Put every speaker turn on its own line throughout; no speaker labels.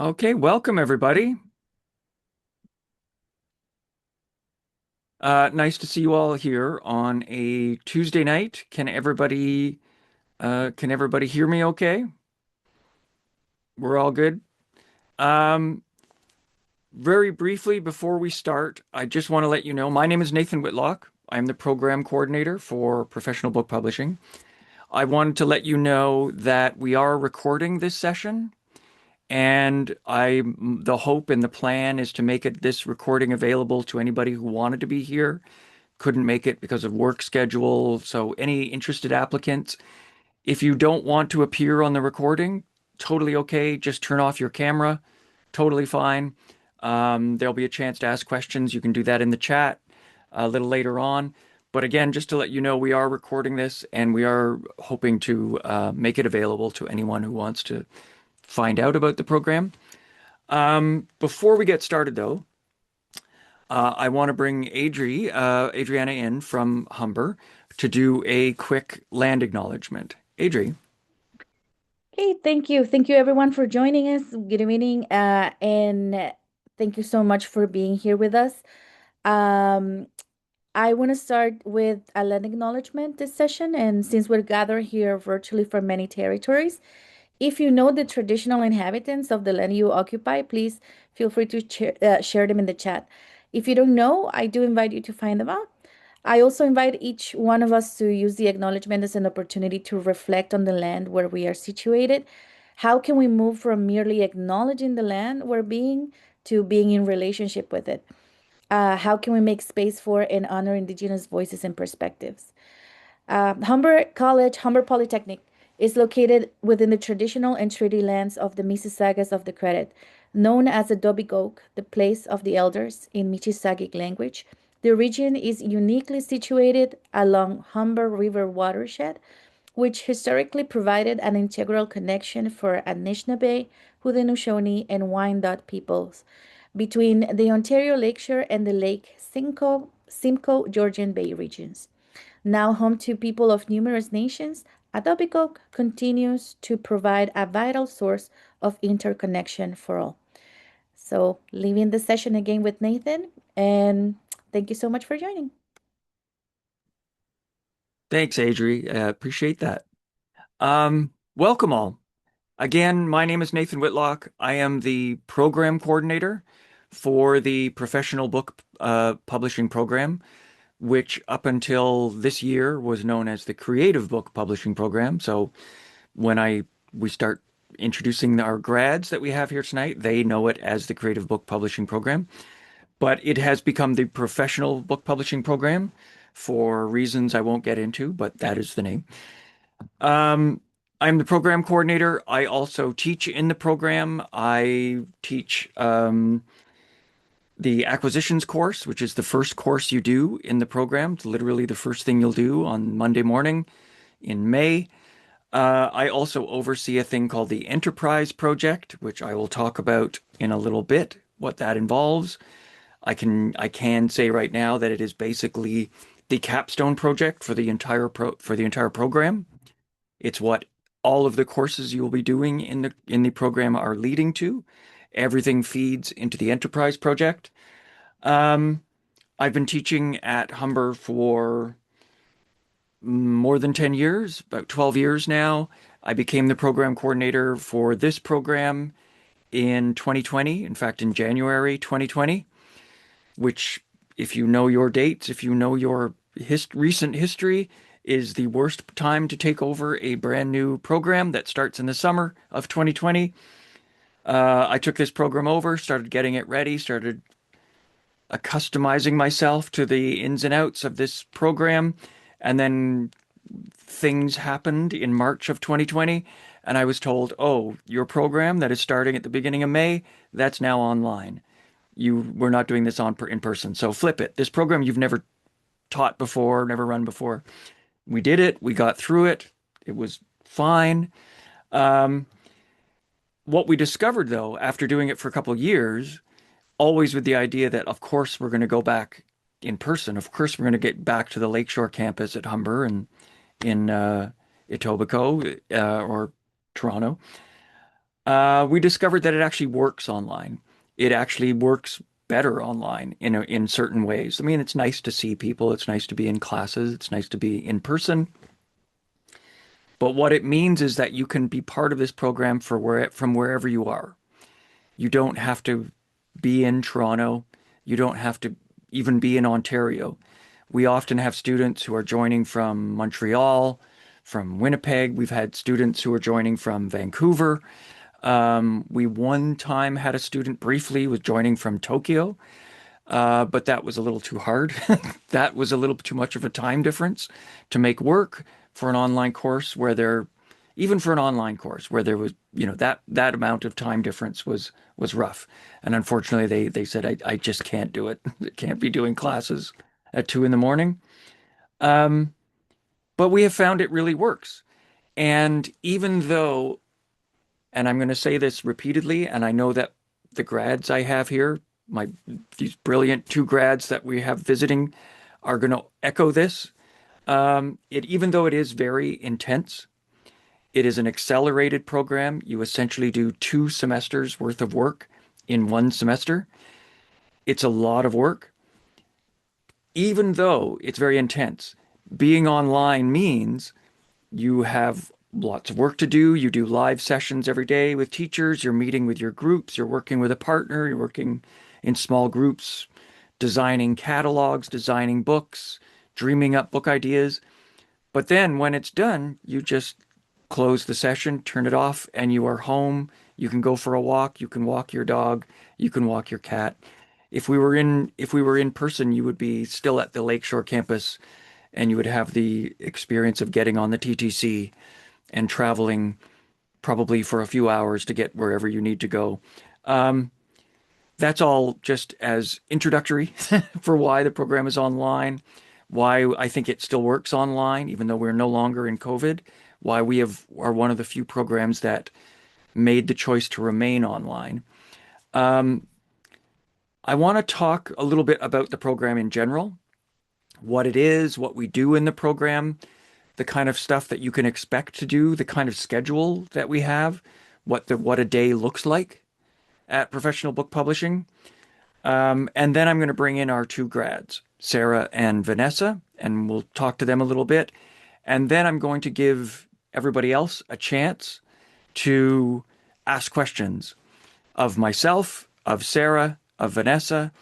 Okay, welcome everybody. Nice to see you all here on a Tuesday night. Can everybody hear me okay? We're all good. Um, very briefly before we start, I just want to let you know my name is Nathan Whitlock. I'm the program coordinator for professional book publishing. I wanted to let you know that we are recording this session, and the hope and the plan is to make this recording available to anybody who wanted to be here, couldn't make it because of work schedule. So any interested applicants, if you don't want to appear on the recording, totally okay. Just turn off your camera. Totally fine. There'll be a chance to ask questions. You can do that in the chat a little later on. But again, just to let you know, we are recording this and we are hoping to make it available to anyone who wants to find out about the program. Before we get started, though, I want to bring Adriana in from Humber to do a quick land acknowledgement. Adri.
Okay, thank you. Thank you everyone for joining us. Good evening, and thank you so much for being here with us. Um, I want to start with a land acknowledgement this session, and since we're gathered here virtually from many territories, if you know the traditional inhabitants of the land you occupy, please feel free to share them in the chat. If you don't know, I do invite you to find them out. I also invite each one of us to use the acknowledgement as an opportunity to reflect on the land where we are situated. How can we move from merely acknowledging the land we're being to being in relationship with it? How can we make space for and honor Indigenous voices and perspectives? Humber College, Humber Polytechnic, is located within the traditional and treaty lands of the Mississaugas of the Credit, known as the Dobigok, the place of the elders in Michisagic language. The region is uniquely situated along Humber River watershed, which historically provided an integral connection for Anishinaabe, Haudenosaunee, and Wyandot peoples between the Ontario Lakeshore and the Lake Simcoe Georgian Bay regions. Now home to people of numerous nations, Etobicoke continues to provide a vital source of interconnection for all. So, leaving the session again with Nathan, and thank you so much for joining.
Thanks, Adri. Appreciate that. Welcome all. Again, my name is Nathan Whitlock. I am the program coordinator for the professional book publishing program, which up until this year was known as the creative book publishing program. So when we start introducing our grads that we have here tonight, they know it as the creative book publishing program. But it has become the professional book publishing program for reasons I won't get into, but that is the name. Um, I'm the program coordinator. I also teach in the program. I teach the acquisitions course, which is the first course you do in the program. It's literally the first thing you'll do on Monday morning in May. I also oversee a thing called the Enterprise Project, which I will talk about in a little bit, what that involves. I can say right now that it is basically the capstone project for the entire program. It's what all of the courses you will be doing in the program are leading to. Everything feeds into the enterprise project. Um, I've been teaching at Humber for more than 10 years, about 12 years now. I became the program coordinator for this program in 2020, in fact, in January 2020, which, if you know your dates, if you know your recent history, is the worst time to take over a brand new program that starts in the summer of 2020. I took this program over, started getting it ready, started customizing myself to the ins and outs of this program, and then things happened in March of 2020, and I was told, "Oh, your program that is starting at the beginning of May, that's now online. We're not doing this in person, so flip it. This program you've never taught before, never run before." We did it. We got through it. It was fine. Um, what we discovered, though, after doing it for a couple of years, always with the idea that, of course, we're going to go back in person. Of course, we're going to get back to the Lakeshore campus at Humber and in Etobicoke or Toronto. We discovered that it actually works online. It actually works better online in certain ways. I mean, it's nice to see people. It's nice to be in classes. It's nice to be in person. But what it means is that you can be part of this program from wherever you are. You don't have to be in Toronto. You don't have to even be in Ontario. We often have students who are joining from Montreal, from Winnipeg. We've had students who are joining from Vancouver. We one time had a student briefly was joining from Tokyo, but that was a little too hard. That was a little too much of a time difference to make work for an online course where there, even for an online course where there was, that amount of time difference was rough. And unfortunately, they said I just can't do it. I can't be doing classes at 2 in the morning. Um, but we have found it really works. And even though, and I'm going to say this repeatedly, and I know that the grads I have here, my these brilliant two grads that we have visiting, are going to echo this. Even though it is very intense, it is an accelerated program. You essentially do 2 semesters worth of work in one semester. It's a lot of work, even though it's very intense. Being online means you have lots of work to do. You do live sessions every day with teachers. You're meeting with your groups. You're working with a partner. You're working in small groups, designing catalogs, designing books, dreaming up book ideas. But then when it's done, you just close the session, turn it off, and you are home. You can go for a walk. You can walk your dog. You can walk your cat. If we were in person, you would be still at the Lakeshore campus and you would have the experience of getting on the TTC and traveling probably for a few hours to get wherever you need to go. Um, that's all just as introductory for why the program is online, why I think it still works online, even though we're no longer in COVID, why are one of the few programs that made the choice to remain online. Um, I want to talk a little bit about the program in general, what it is, what we do in the program, the kind of stuff that you can expect to do, the kind of schedule that we have, what a day looks like at professional book publishing. And then I'm going to bring in our two grads, Sarah and Vanessa, and we'll talk to them a little bit. And then I'm going to give everybody else a chance to ask questions of myself, of Sarah, of Vanessa.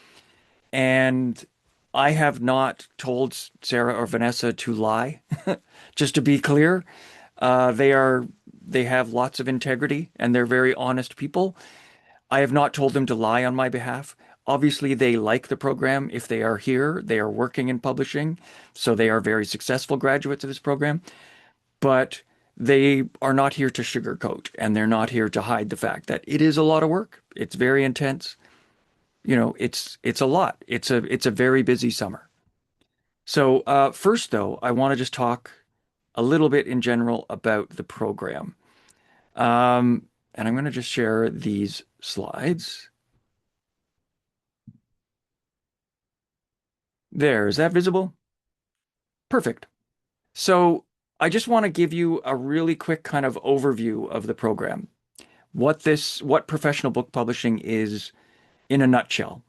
And I have not told Sarah or Vanessa to lie. Just to be clear, they have lots of integrity and they're very honest people. I have not told them to lie on my behalf. Obviously, they like the program. If they are here, they are working in publishing, so they are very successful graduates of this program. But they are not here to sugarcoat, and they're not here to hide the fact that it is a lot of work. It's very intense. It's a lot. It's a very busy summer. So first, though, I want to just talk a little bit in general about the program. And I'm going to just share these slides. There, is that visible? Perfect. So I just want to give you a really quick kind of overview of the program, what professional book publishing is in a nutshell.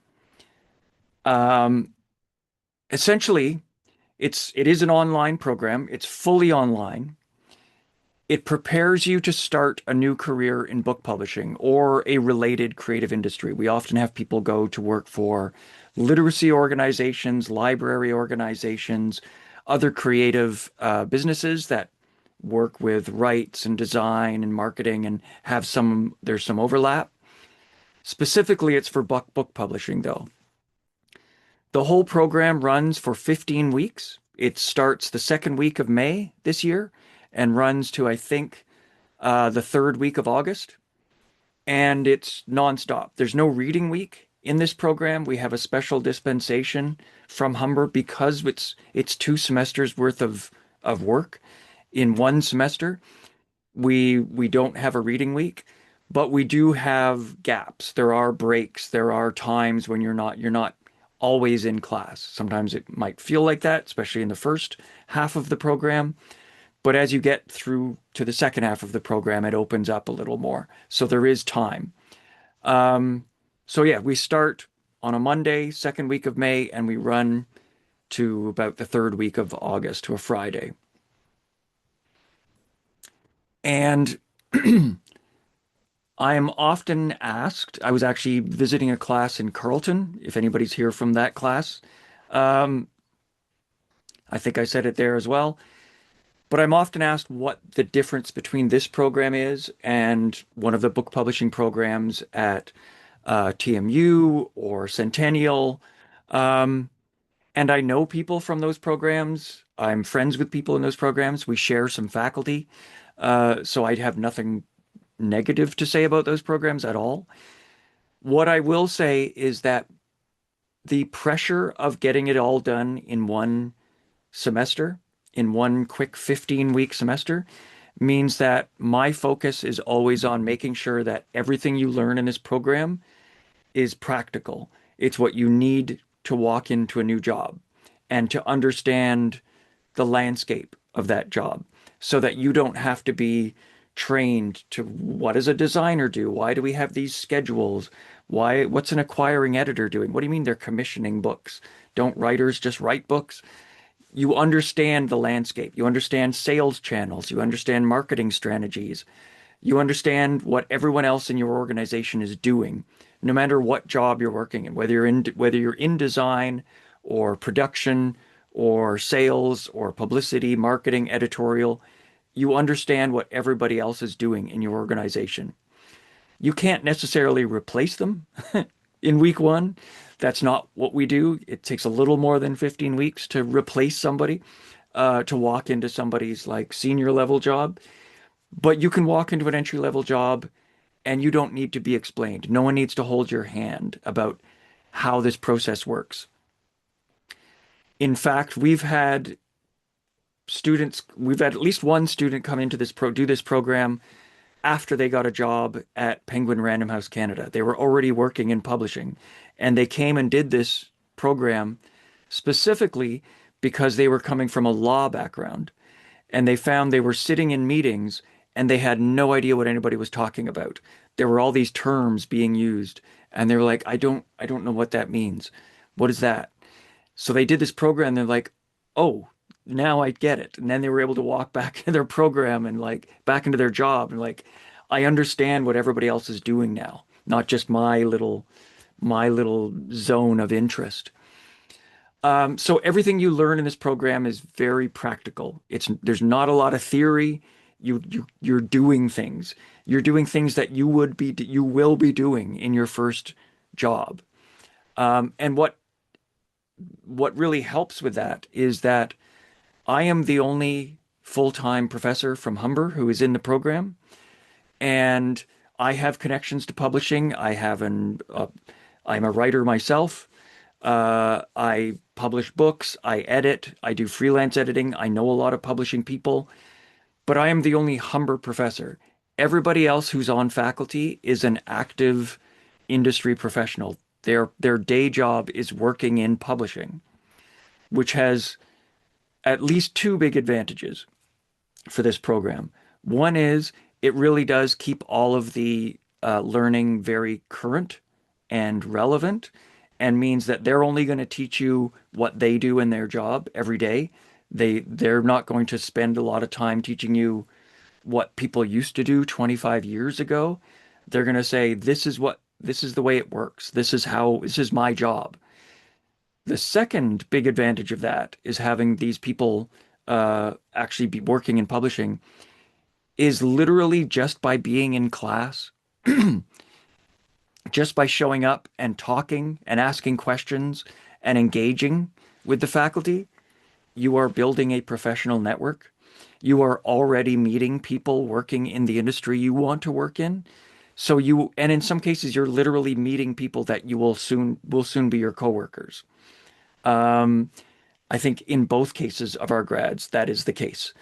Um, Essentially, it is an online program. It's fully online. It prepares you to start a new career in book publishing or a related creative industry. We often have people go to work for literacy organizations, library organizations, other creative businesses that work with rights and design and marketing and there's some overlap. Specifically, it's for book publishing, though. The whole program runs for 15 weeks. It starts the second week of May this year and runs to, I think, the third week of August. And it's nonstop. There's no reading week in this program. We have a special dispensation from Humber because it's 2 semesters worth of work in one semester. We don't have a reading week, but we do have gaps. There are breaks. There are times when you're not always in class. Sometimes it might feel like that, especially in the first half of the program. But as you get through to the second half of the program, it opens up a little more. So there is time. Um, so yeah, we start on a Monday, second week of May, and we run to about the third week of August to a Friday. And I am often asked, I was actually visiting a class in Carleton, if anybody's here from that class. Um, I think I said it there as well. But I'm often asked what the difference between this program is and one of the book publishing programs at TMU or Centennial. Um, and I know people from those programs. I'm friends with people in those programs. We share some faculty. So I have nothing negative to say about those programs at all. What I will say is that the pressure of getting it all done in one semester, in one quick 15-week semester, means that my focus is always on making sure that everything you learn in this program is practical. It's what you need to walk into a new job and to understand the landscape of that job so that you don't have to be trained to what does a designer do? Why do we have these schedules? What's an acquiring editor doing? What do you mean they're commissioning books? Don't writers just write books? You understand the landscape. You understand sales channels. You understand marketing strategies. You understand what everyone else in your organization is doing, no matter what job you're working in, whether you're in design or production or sales or publicity, marketing, editorial. You understand what everybody else is doing in your organization. You can't necessarily replace them in week one. That's not what we do. It takes a little more than 15 weeks to replace somebody, to walk into somebody's like senior level job. But you can walk into an entry level job and you don't need to be explained. No one needs to hold your hand about how this process works. In fact, we've had at least one student come into do this program after they got a job at Penguin Random House Canada. They were already working in publishing, and they came and did this program specifically because they were coming from a law background, and they found they were sitting in meetings and they had no idea what anybody was talking about. There were all these terms being used, and they were like, I don't know what that means. What is that? So they did this program. They're like, oh, now I get it. And then they were able to walk back to their program and like back into their job and like, I understand what everybody else is doing now, not just my little zone of interest. So everything you learn in this program is very practical. There's not a lot of theory. You're doing things. You're doing things that you will be doing in your first job. And what really helps with that is that I am the only full-time professor from Humber who is in the program, and I have connections to publishing. I'm a writer myself. I publish books. I edit. I do freelance editing. I know a lot of publishing people, but I am the only Humber professor. Everybody else who's on faculty is an active industry professional. Their day job is working in publishing, which has at least two big advantages for this program. One is it really does keep all of the learning very current and relevant, and means that they're only going to teach you what they do in their job every day. They're not going to spend a lot of time teaching you what people used to do 25 years ago. They're going to say, this is the way it works. This is my job. The second big advantage of that is having these people actually be working in publishing is literally just by being in class, just by showing up and talking and asking questions and engaging with the faculty, you are building a professional network. You are already meeting people working in the industry you want to work in. And in some cases, you're literally meeting people that you will soon be your coworkers. I think in both cases of our grads, that is the case.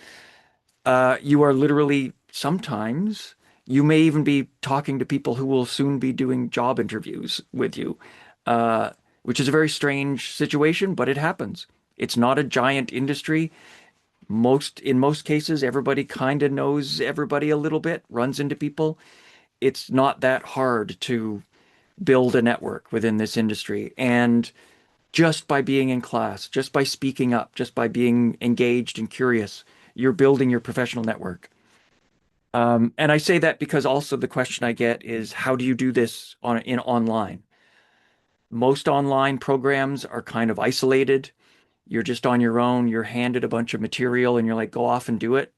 You are literally sometimes you may even be talking to people who will soon be doing job interviews with you, which is a very strange situation, but it happens. It's not a giant industry. In most cases, everybody kind of knows everybody a little bit, runs into people. It's not that hard to build a network within this industry. And just by being in class, just by speaking up, just by being engaged and curious, you're building your professional network. And I say that because also the question I get is, how do you do this in online? Most online programs are kind of isolated. You're just on your own. You're handed a bunch of material and you're like, go off and do it.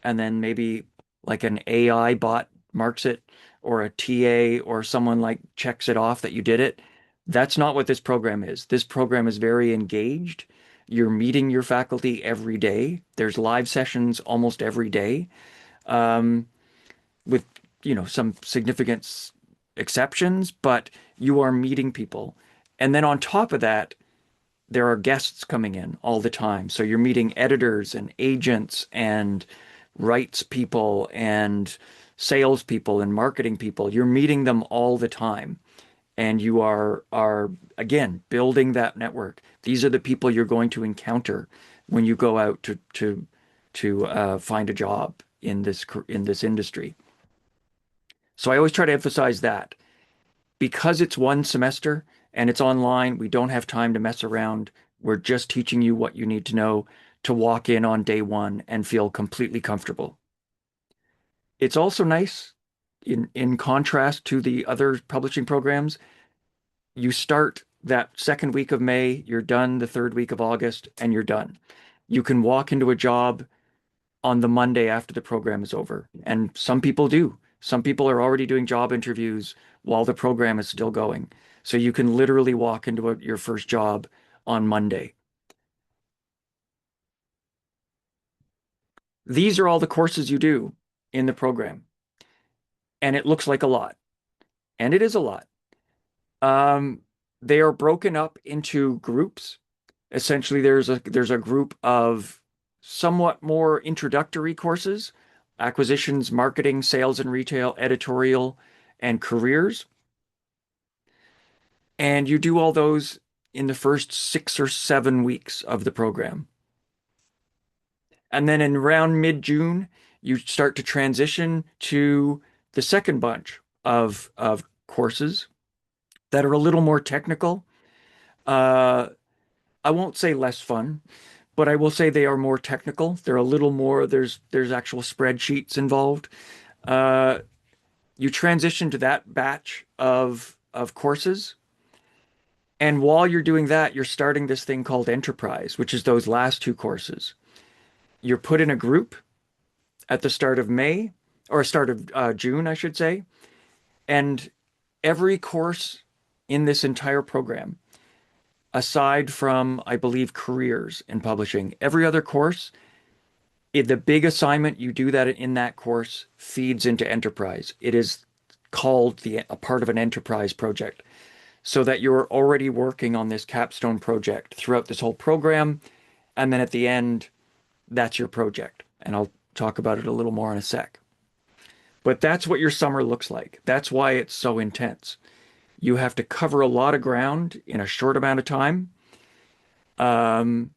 And then maybe like an AI bot marks it, or a TA or someone like checks it off that you did it. That's not what this program is. This program is very engaged. You're meeting your faculty every day. There's live sessions almost every day, um, with some significant exceptions, but you are meeting people. And then on top of that, there are guests coming in all the time. So you're meeting editors and agents and rights people and salespeople and marketing people. You're meeting them all the time. And you are again building that network. These are the people you're going to encounter when you go out to find a job in this industry. So I always try to emphasize that because it's one semester and it's online, we don't have time to mess around. We're just teaching you what you need to know to walk in on day one and feel completely comfortable. It's also nice, in contrast to the other publishing programs, you start that second week of May, you're done the third week of August, and you're done. You can walk into a job on the Monday after the program is over. And some people do. Some people are already doing job interviews while the program is still going. So you can literally walk into your first job on Monday. These are all the courses you do in the program. And it looks like a lot. And it is a lot. Um, they are broken up into groups. Essentially, there's a group of somewhat more introductory courses: acquisitions, marketing, sales and retail, editorial, and careers. And you do all those in the first 6 or 7 weeks of the program. And then in around mid-June, you start to transition to the second bunch of courses that are a little more technical. Uh, I won't say less fun, but I will say they are more technical. They're a little more, there's actual spreadsheets involved. Uh, you transition to that batch of courses. And while you're doing that, you're starting this thing called Enterprise, which is those last two courses. You're put in a group at the start of May, or start of June, I should say. And every course in this entire program, aside from, I believe, careers in publishing, every other course, the big assignment you do that in that course feeds into Enterprise. It is called a part of an enterprise project, so that you're already working on this capstone project throughout this whole program. And then at the end, that's your project. And I'll talk about it a little more in a sec. But that's what your summer looks like. That's why it's so intense. You have to cover a lot of ground in a short amount of time. Um,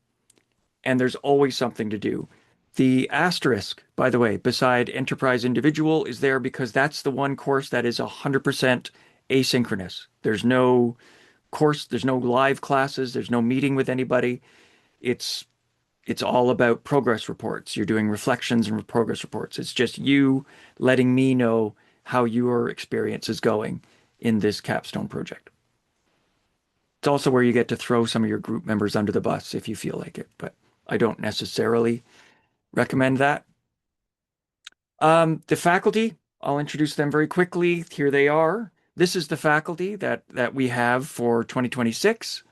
and there's always something to do. The asterisk, by the way, beside Enterprise Individual is there because that's the one course that is 100% asynchronous. There's no live classes, there's no meeting with anybody. It's it's all about progress reports. You're doing reflections and progress reports. It's just you letting me know how your experience is going in this capstone project. It's also where you get to throw some of your group members under the bus if you feel like it, but I don't necessarily recommend that. The faculty, I'll introduce them very quickly. Here they are. This is the faculty that we have for 2026.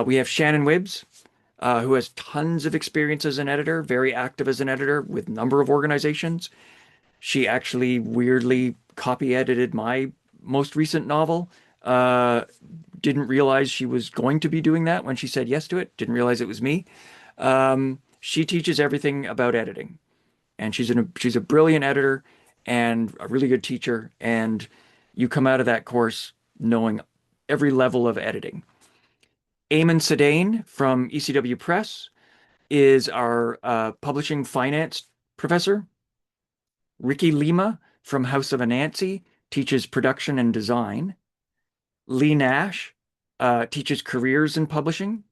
We have Shannon Wibbs, who has tons of experience as an editor, very active as an editor with a number of organizations. She actually weirdly copy edited my most recent novel. Didn't realize she was going to be doing that when she said yes to it. Didn't realize it was me. She teaches everything about editing, and she's a brilliant editor and a really good teacher. And you come out of that course knowing every level of editing. Eamon Sedain from ECW Press. is our publishing finance professor. Ricky Lima from House of Anansi teaches production and design. Lee Nash teaches careers in publishing.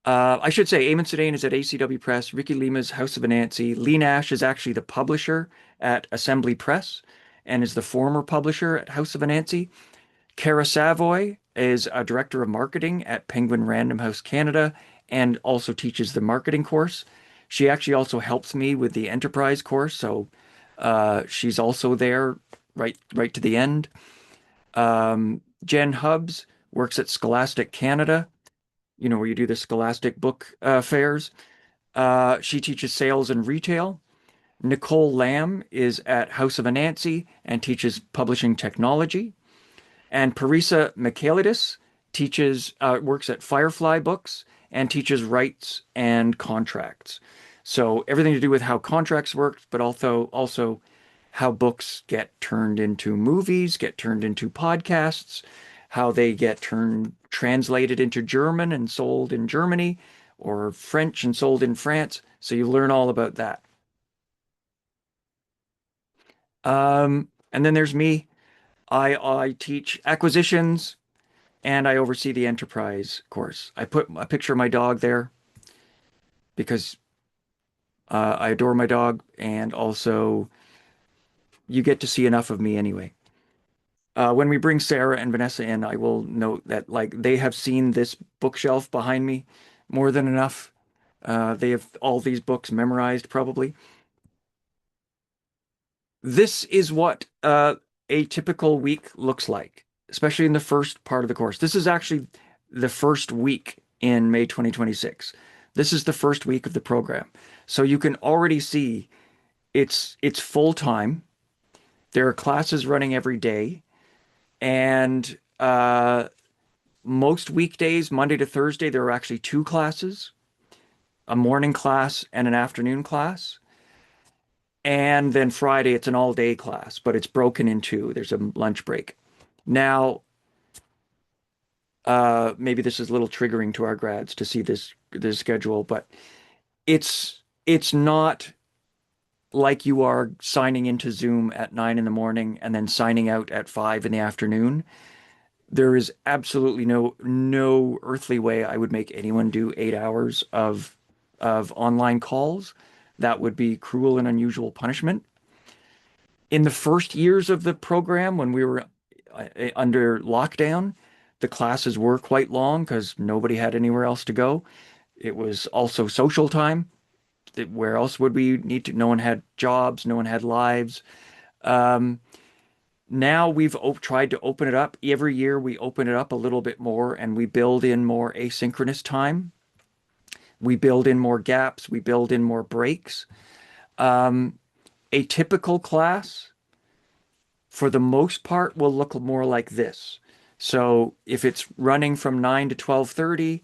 I should say Eamon Sedain is at ACW Press. Ricky Lima's House of Anansi. Lee Nash is actually the publisher at Assembly Press and is the former publisher at House of Anansi. Cara Savoy is a director of marketing at Penguin Random House Canada and also teaches the marketing course. She actually also helps me with the enterprise course, so she's also there right to the end. Jen Hubbs works at Scholastic Canada, where you do the Scholastic book fairs. She teaches sales and retail. Nicole Lamb is at House of Anansi and teaches publishing technology. And Parisa Michaelidis works at Firefly Books and teaches rights and contracts. So everything to do with how contracts work, but also how books get turned into movies, get turned into podcasts, how they get translated into German and sold in Germany, or French and sold in France. So you learn all about that. And then there's me. I teach acquisitions and I oversee the enterprise course. I put a picture of my dog there because I adore my dog, and also you get to see enough of me anyway. When we bring Sarah and Vanessa in, I will note that like they have seen this bookshelf behind me more than enough. They have all these books memorized probably. This is what a typical week looks like, especially in the first part of the course. This is actually the first week in May 2026. This is the first week of the program. So you can already see it's full time. There are classes running every day, and most weekdays, Monday to Thursday, there are actually two classes, a morning class and an afternoon class. And then Friday, it's an all day class, but it's broken in two. There's a lunch break. Now, maybe this is a little triggering to our grads to see this schedule, but it's not like you are signing into Zoom at 9 in the morning and then signing out at 5 in the afternoon. There is absolutely no earthly way I would make anyone do 8 hours of online calls. That would be cruel and unusual punishment. In the first years of the program, when we were under lockdown, the classes were quite long because nobody had anywhere else to go. It was also social time. Where else would we need to? No one had jobs, no one had lives. Um, Now we've tried to open it up. Every year we open it up a little bit more and we build in more asynchronous time. We build in more gaps. We build in more breaks. Um, a typical class, for the most part, will look more like this. So if it's running from 9 to 12:30,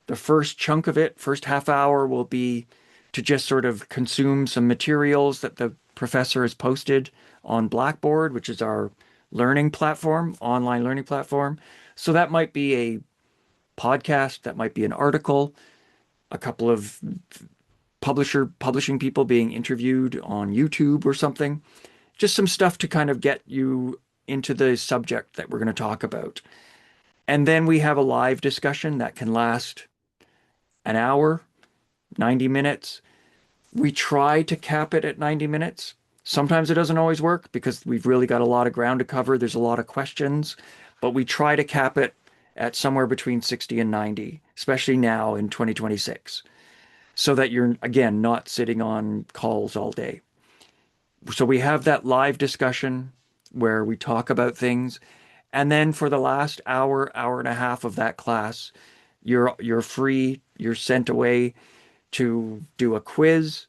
the first chunk of it, first half hour, will be to just sort of consume some materials that the professor has posted on Blackboard, which is our learning platform, online learning platform. So that might be a podcast, that might be an article, a couple of publishing people being interviewed on YouTube or something. Just some stuff to kind of get you into the subject that we're going to talk about. And then we have a live discussion that can last an hour, 90 minutes. We try to cap it at 90 minutes. Sometimes it doesn't always work because we've really got a lot of ground to cover. There's a lot of questions, but we try to cap it at somewhere between 60 and 90, especially now in 2026, so that you're, again, not sitting on calls all day. So we have that live discussion where we talk about things. And then for the last hour and a half of that class, you're free, you're sent away to do a quiz,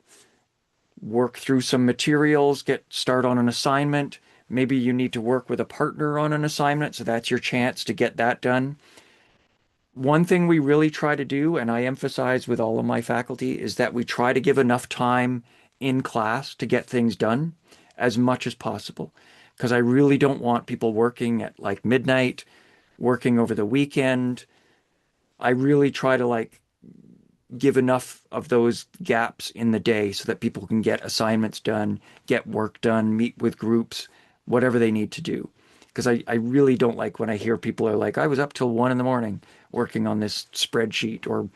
work through some materials, start on an assignment. Maybe you need to work with a partner on an assignment, so that's your chance to get that done. One thing we really try to do, and I emphasize with all of my faculty, is that we try to give enough time in class to get things done as much as possible. Because I really don't want people working at like midnight, working over the weekend. I really try to like give enough of those gaps in the day so that people can get assignments done, get work done, meet with groups, whatever they need to do. Because I really don't like when I hear people are like, I was up till 1 in the morning working on this spreadsheet or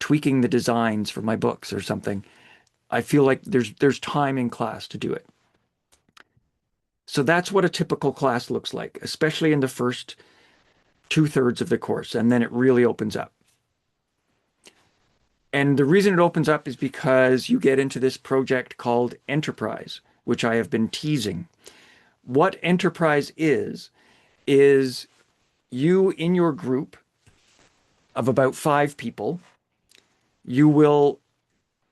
tweaking the designs for my books or something. I feel like there's time in class to do it. So that's what a typical class looks like, especially in the first 2/3 of the course, and then it really opens up. And the reason it opens up is because you get into this project called Enterprise, which I have been teasing. What Enterprise is you in your group of about 5 people, you will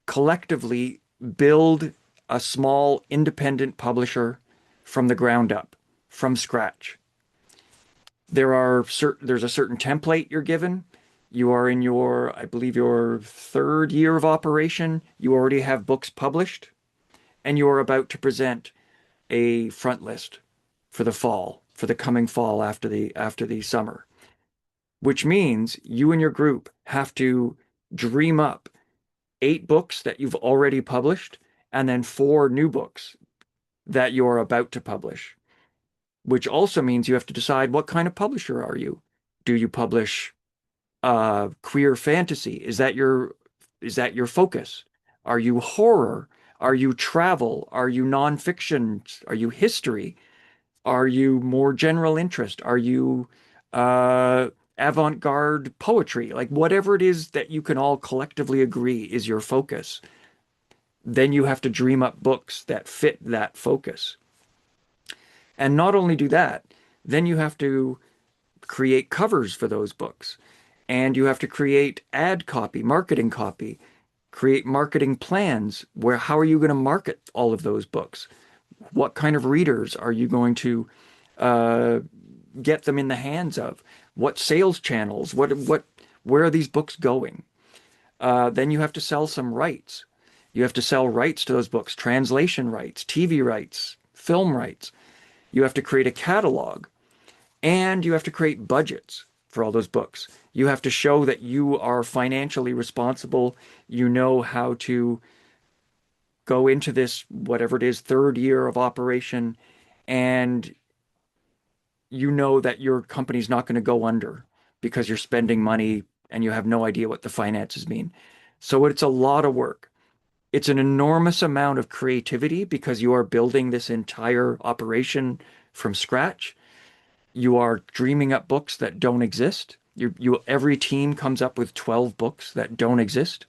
collectively build a small independent publisher from the ground up, from scratch. There's a certain template you're given. You are in your, I believe, your 3rd year of operation. You already have books published, and you are about to present a front list for the fall, for the coming fall after the summer, which means you and your group have to dream up 8 books that you've already published and then 4 new books that you're about to publish, which also means you have to decide what kind of publisher are you? Do you publish queer fantasy? Is that your focus? Are you horror? Are you travel? Are you nonfiction? Are you history? Are you more general interest? Are you uh, avant-garde poetry? Like whatever it is that you can all collectively agree is your focus, then you have to dream up books that fit that focus. And not only do that, then you have to create covers for those books. And you have to create ad copy, marketing copy, create marketing plans where how are you going to market all of those books? What kind of readers are you going to uh, get them in the hands of? What sales channels? Where are these books going? Then you have to sell some rights. You have to sell rights to those books, translation rights, TV rights, film rights. You have to create a catalog and you have to create budgets for all those books. You have to show that you are financially responsible. You know how to go into this, whatever it is, 3rd year of operation, and you know that your company's not going to go under because you're spending money and you have no idea what the finances mean. So it's a lot of work. It's an enormous amount of creativity because you are building this entire operation from scratch. You are dreaming up books that don't exist. Every team comes up with 12 books that don't exist,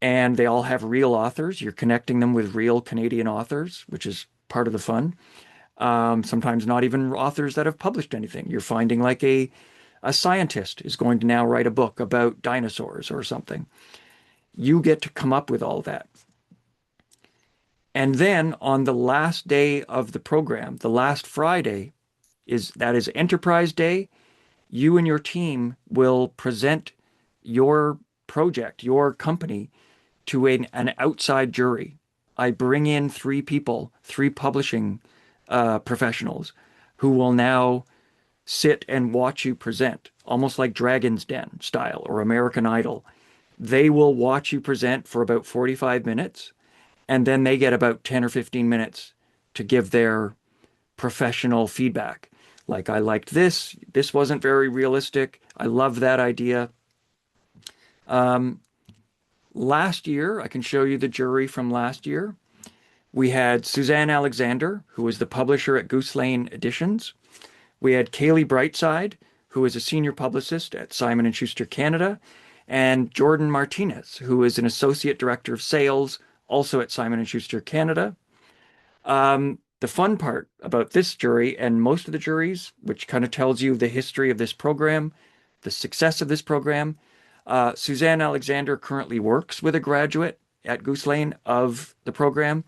and they all have real authors. You're connecting them with real Canadian authors, which is part of the fun. Sometimes not even authors that have published anything. You're finding like a scientist is going to now write a book about dinosaurs or something. You get to come up with all that. And then on the last day of the program, the last Friday, that is Enterprise Day. You and your team will present your project, your company, to an outside jury. I bring in 3 people, 3 publishing professionals, who will now sit and watch you present, almost like Dragon's Den style or American Idol. They will watch you present for about 45 minutes, and then they get about 10 or 15 minutes to give their professional feedback. Like, I liked this. This wasn't very realistic. I love that idea. Um, Last year, I can show you the jury from last year. We had Suzanne Alexander, who was the publisher at Goose Lane Editions. We had Kaylee Brightside, who is a senior publicist at Simon and Schuster Canada, and Jordan Martinez, who is an associate director of sales, also at Simon and Schuster Canada. The fun part about this jury and most of the juries, which kind of tells you the history of this program, the success of this program, Suzanne Alexander currently works with a graduate at Goose Lane of the program.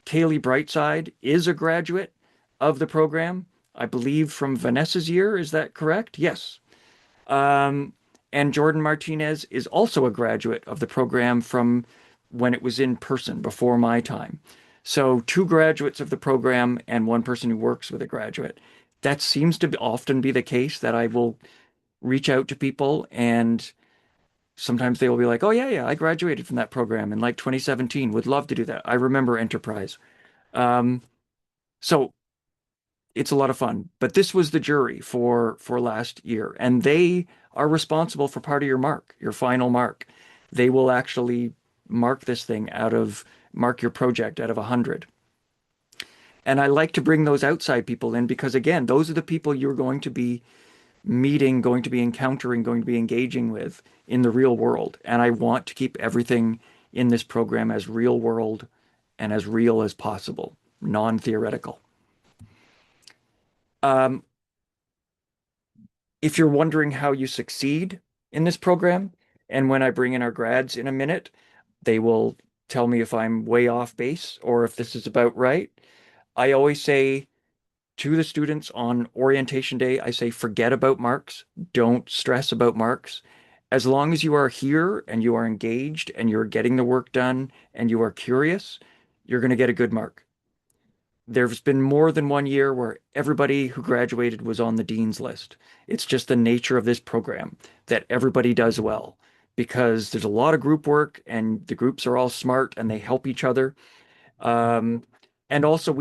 Kaylee Brightside is a graduate of the program, I believe from Vanessa's year. Is that correct? Yes. Um, and Jordan Martinez is also a graduate of the program from when it was in person before my time. So 2 graduates of the program and 1 person who works with a graduate. That seems to often be the case that I will reach out to people and Sometimes they will be like, "Oh yeah, yeah, I graduated from that program in like 2017. Would love to do that. I remember Enterprise." Um, so it's a lot of fun. But this was the jury for last year, and they are responsible for part of your mark, your final mark. They will actually mark this thing mark your project out of 100. And I like to bring those outside people in because again, those are the people you're going to be meeting, going to be encountering, going to be engaging with in the real world. And I want to keep everything in this program as real world and as real as possible, non-theoretical. Um, if you're wondering how you succeed in this program, and when I bring in our grads in a minute, they will tell me if I'm way off base or if this is about right. I always say to the students on orientation day, I say, forget about marks. Don't stress about marks. As long as you are here and you are engaged and you're getting the work done and you are curious, you're going to get a good mark. There's been more than one year where everybody who graduated was on the dean's list. It's just the nature of this program that everybody does well because there's a lot of group work and the groups are all smart and they help each other. Um, and also,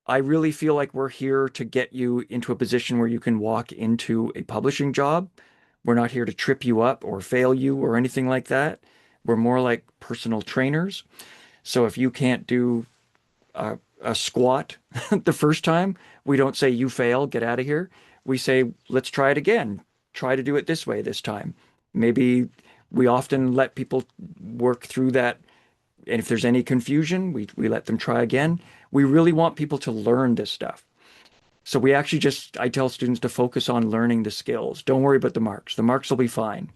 I really feel like we're here to get you into a position where you can walk into a publishing job. We're not here to trip you up or fail you or anything like that. We're more like personal trainers. So if you can't do a squat the first time, we don't say you fail, get out of here. We say, let's try it again. Try to do it this way this time. Maybe we often let people work through that. And if there's any confusion, we let them try again. We really want people to learn this stuff. So I tell students to focus on learning the skills. Don't worry about the marks. The marks will be fine.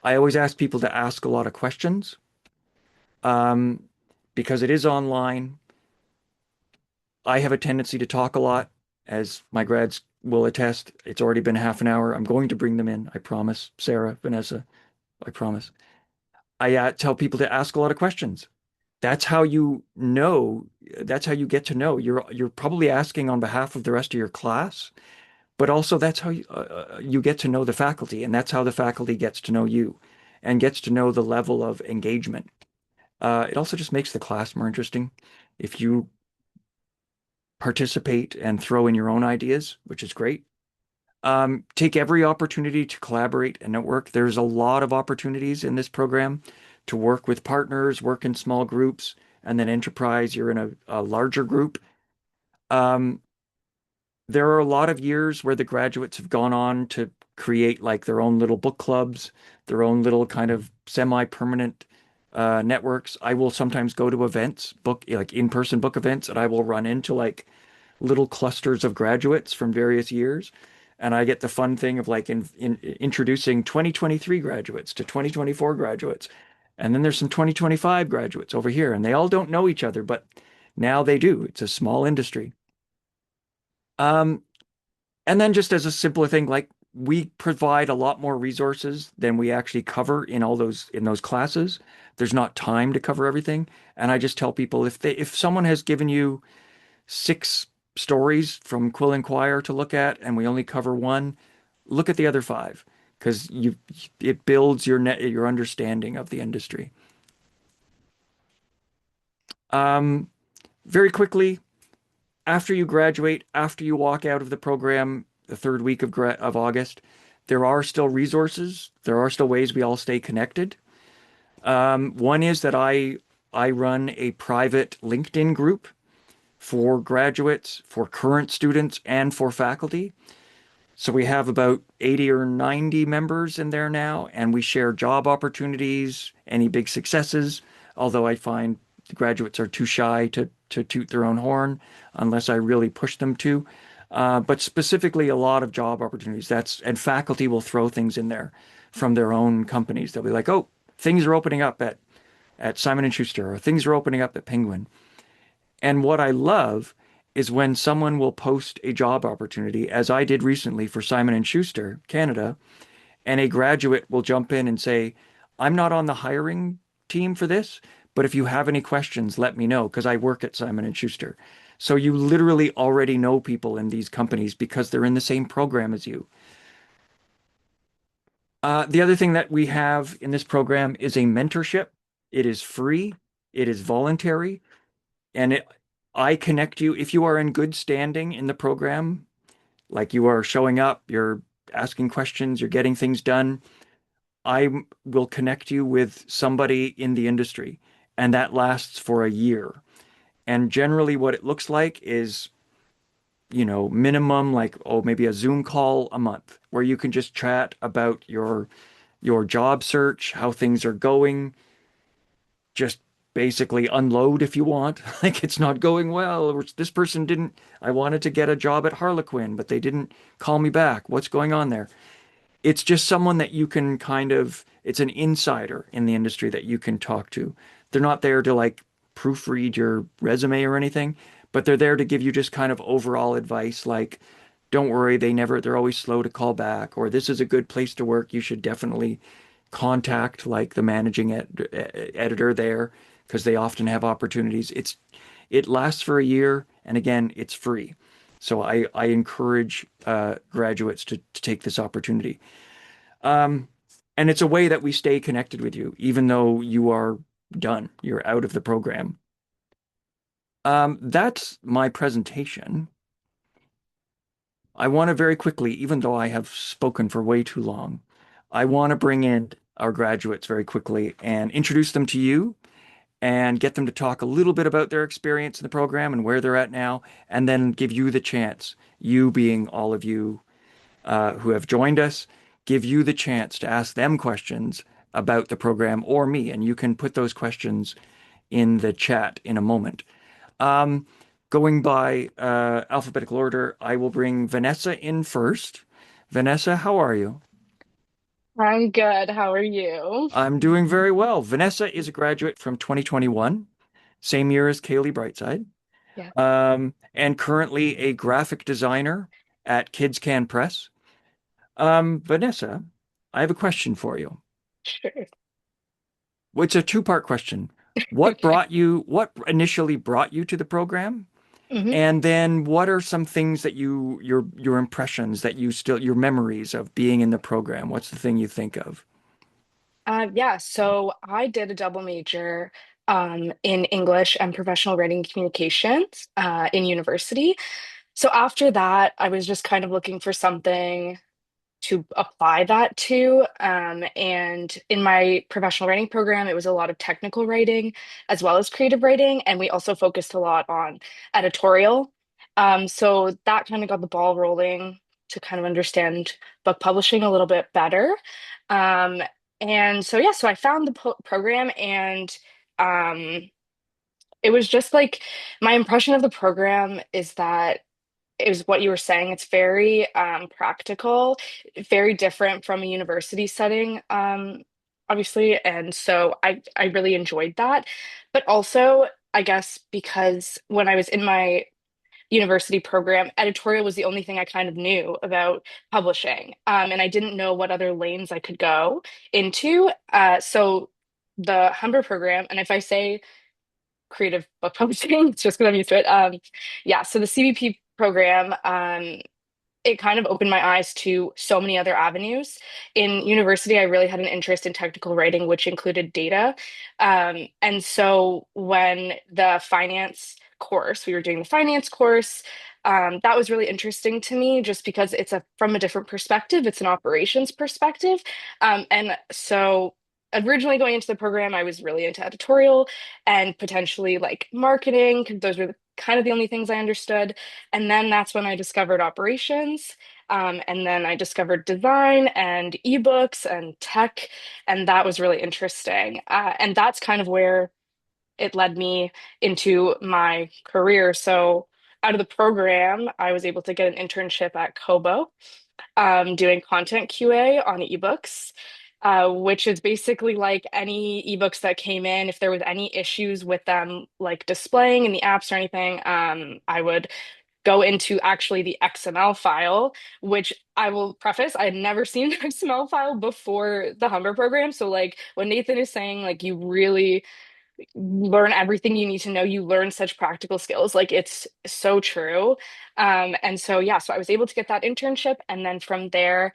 I always ask people to ask a lot of questions um, because it is online. I have a tendency to talk a lot, as my grads will attest. It's already been half an hour. I'm going to bring them in. I promise. Sarah, Vanessa, I promise. I tell people to ask a lot of questions. That's how you know, that's how you get to know. You're probably asking on behalf of the rest of your class, but also that's how you get to know the faculty, and that's how the faculty gets to know you and gets to know the level of engagement. It also just makes the class more interesting if you participate and throw in your own ideas, which is great. Take every opportunity to collaborate and network. There's a lot of opportunities in this program to work with partners, work in small groups, and then enterprise, you're in a larger group. Um, there are a lot of years where the graduates have gone on to create like their own little book clubs, their own little kind of semi-permanent networks. I will sometimes go to events, book like in-person book events, and I will run into like little clusters of graduates from various years. And I get the fun thing of like in introducing 2023 graduates to 2024 graduates. And then there's some 2025 graduates over here, and they all don't know each other, but now they do. It's a small industry. Um, and then just as a simpler thing, like we provide a lot more resources than we actually cover in those classes. There's not time to cover everything. And I just tell people if someone has given you 6 stories from Quill and Quire to look at, and we only cover one, look at the other 5 because it builds your understanding of the industry. Um, very quickly, after you graduate, after you walk out of the program, the third week of August, there are still resources. There are still ways we all stay connected. One is that I run a private LinkedIn group for graduates, for current students, and for faculty. So we have about 80 or 90 members in there now, and we share job opportunities, any big successes, although I find the graduates are too shy to toot their own horn unless I really push them to. But specifically, a lot of job opportunities. And faculty will throw things in there from their own companies. They'll be like, "Oh, things are opening up at Simon and Schuster, or things are opening up at Penguin." And what I love is when someone will post a job opportunity, as I did recently for Simon and Schuster, Canada, and a graduate will jump in and say, "I'm not on the hiring team for this, but if you have any questions, let me know because I work at Simon and Schuster." So you literally already know people in these companies because they're in the same program as you. The other thing that we have in this program is a mentorship. It is free, it is voluntary, and I connect you if you are in good standing in the program, like you are showing up, you're asking questions, you're getting things done. I will connect you with somebody in the industry, and that lasts for a year. And generally, what it looks like is, minimum like, oh, maybe a Zoom call a month where you can just chat about your job search, how things are going, just basically unload if you want. Like it's not going well, or this person didn't, I wanted to get a job at Harlequin, but they didn't call me back. What's going on there? It's just someone that you can it's an insider in the industry that you can talk to. They're not there to like proofread your resume or anything, but they're there to give you just kind of overall advice like, don't worry, they're always slow to call back, or this is a good place to work. You should definitely contact like the editor there because they often have opportunities. It lasts for a year, and again, it's free. So I encourage graduates to take this opportunity. Um, and it's a way that we stay connected with you, even though you are done, you're out of the program. That's my presentation. I want to very quickly, even though I have spoken for way too long, I want to bring in our graduates very quickly and introduce them to you and get them to talk a little bit about their experience in the program and where they're at now, and then give you the chance, you being all of you who have joined us, give you the chance to ask them questions about the program or me, and you can put those questions in the chat in a moment. Um, Going by alphabetical order, I will bring Vanessa in first. Vanessa, how are you?
I'm good. How are you?
I'm doing very well. Vanessa is a graduate from 2021, same year as Kaylee Brightside,
Yeah,
and currently a graphic designer at Kids Can Press. Vanessa, I have a question for you.
sure.
Well, it's a two-part question.
Okay.
What initially brought you to the program?
hmm
And then what are some things that your impressions that your memories of being in the program? What's the thing you think of?
Yeah, so I did a double major in English and professional writing communications in university. So after that, I was just kind of looking for something to apply that to. And in my professional writing program, it was a lot of technical writing as well as creative writing. And we also focused a lot on editorial. So that kind of got the ball rolling to kind of understand book publishing a little bit better. Um, and so, yeah, so I found the program and um, it was just like my impression of the program is that is what you were saying. It's very practical, very different from a university setting, obviously. And so I really enjoyed that. But also, I guess because when I was in my university program, editorial was the only thing I kind of knew about publishing. And I didn't know what other lanes I could go into. So the Humber program, and if I say creative book publishing, it's just because I'm used to it. Yeah, so the CBP program, it kind of opened my eyes to so many other avenues. In university, I really had an interest in technical writing, which included data. And so when the finance course, we were doing the finance course, that was really interesting to me just because it's from a different perspective. It's an operations perspective. And so originally going into the program, I was really into editorial and potentially like marketing, because those were kind of the only things I understood. And then that's when I discovered operations. And then I discovered design and ebooks and tech. And that was really interesting. And that's kind of where it led me into my career. So out of the program, I was able to get an internship at Kobo, doing content QA on ebooks. Which is basically like any ebooks that came in, if there was any issues with them, like displaying in the apps or anything, I would go into actually the XML file, which I will preface, I had never seen an XML file before the Humber program. So like when Nathan is saying like you really learn everything you need to know, you learn such practical skills. Like it's so true. And so yeah, so I was able to get that internship, and then from there,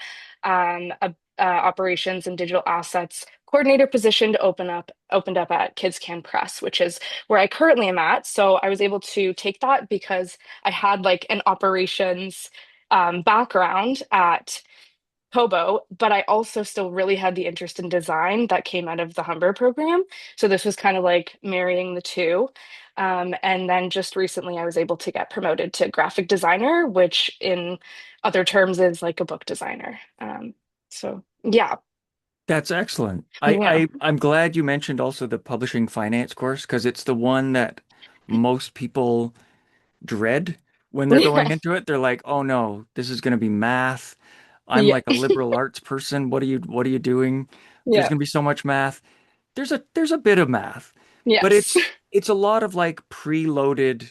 operations and digital assets coordinator position to opened up at Kids Can Press, which is where I currently am at. So I was able to take that because I had like an operations background at Kobo, but I also still really had the interest in design that came out of the Humber program. So this was kind of like marrying the two. And then just recently, I was able to get promoted to graphic designer, which in other terms is like a book designer. So yeah,
That's excellent.
yeah,
I'm glad you mentioned also the publishing finance course because it's the one that most people dread when they're going
yeah,
into it. They're like, "Oh no, this is going to be math. I'm
yeah,
like a liberal arts person. What are you doing? There's
yeah,
going to be so much math." There's a bit of math, but
yes,
it's a lot of like preloaded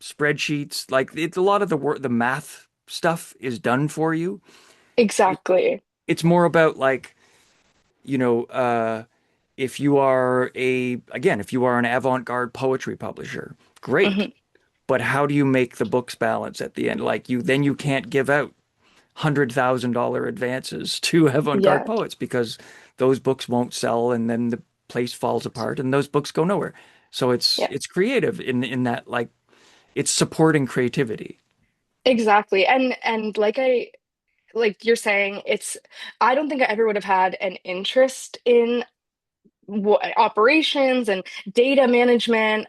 spreadsheets. Like it's a lot of the work, the math stuff is done for you. It,
exactly.
it's more about like, you know, if you are if you are an avant-garde poetry publisher, great.
Hmm.
But how do you make the books balance at the end? Like then you can't give out $100,000 advances to avant-garde
Yeah,
poets because those books won't sell and then the place falls apart and those books go nowhere. So
yeah,
it's creative in that like it's supporting creativity.
exactly. And like you're saying, I don't think I ever would have had an interest in operations and data management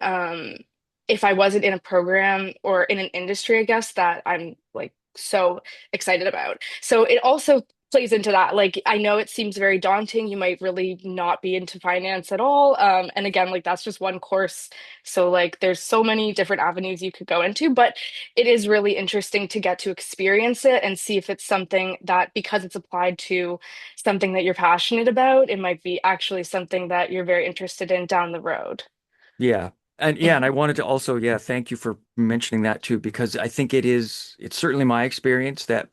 if I wasn't in a program or in an industry, I guess, that I'm like so excited about. So it also plays into that. Like I know it seems very daunting. You might really not be into finance at all. And again, like that's just one course. So like there's so many different avenues you could go into, but it is really interesting to get to experience it and see if it's something that because it's applied to something that you're passionate about, it might be actually something that you're very interested in down the road.
Yeah. And I
Mhm.
wanted to also, yeah, thank you for mentioning that too, because I think it's certainly my experience that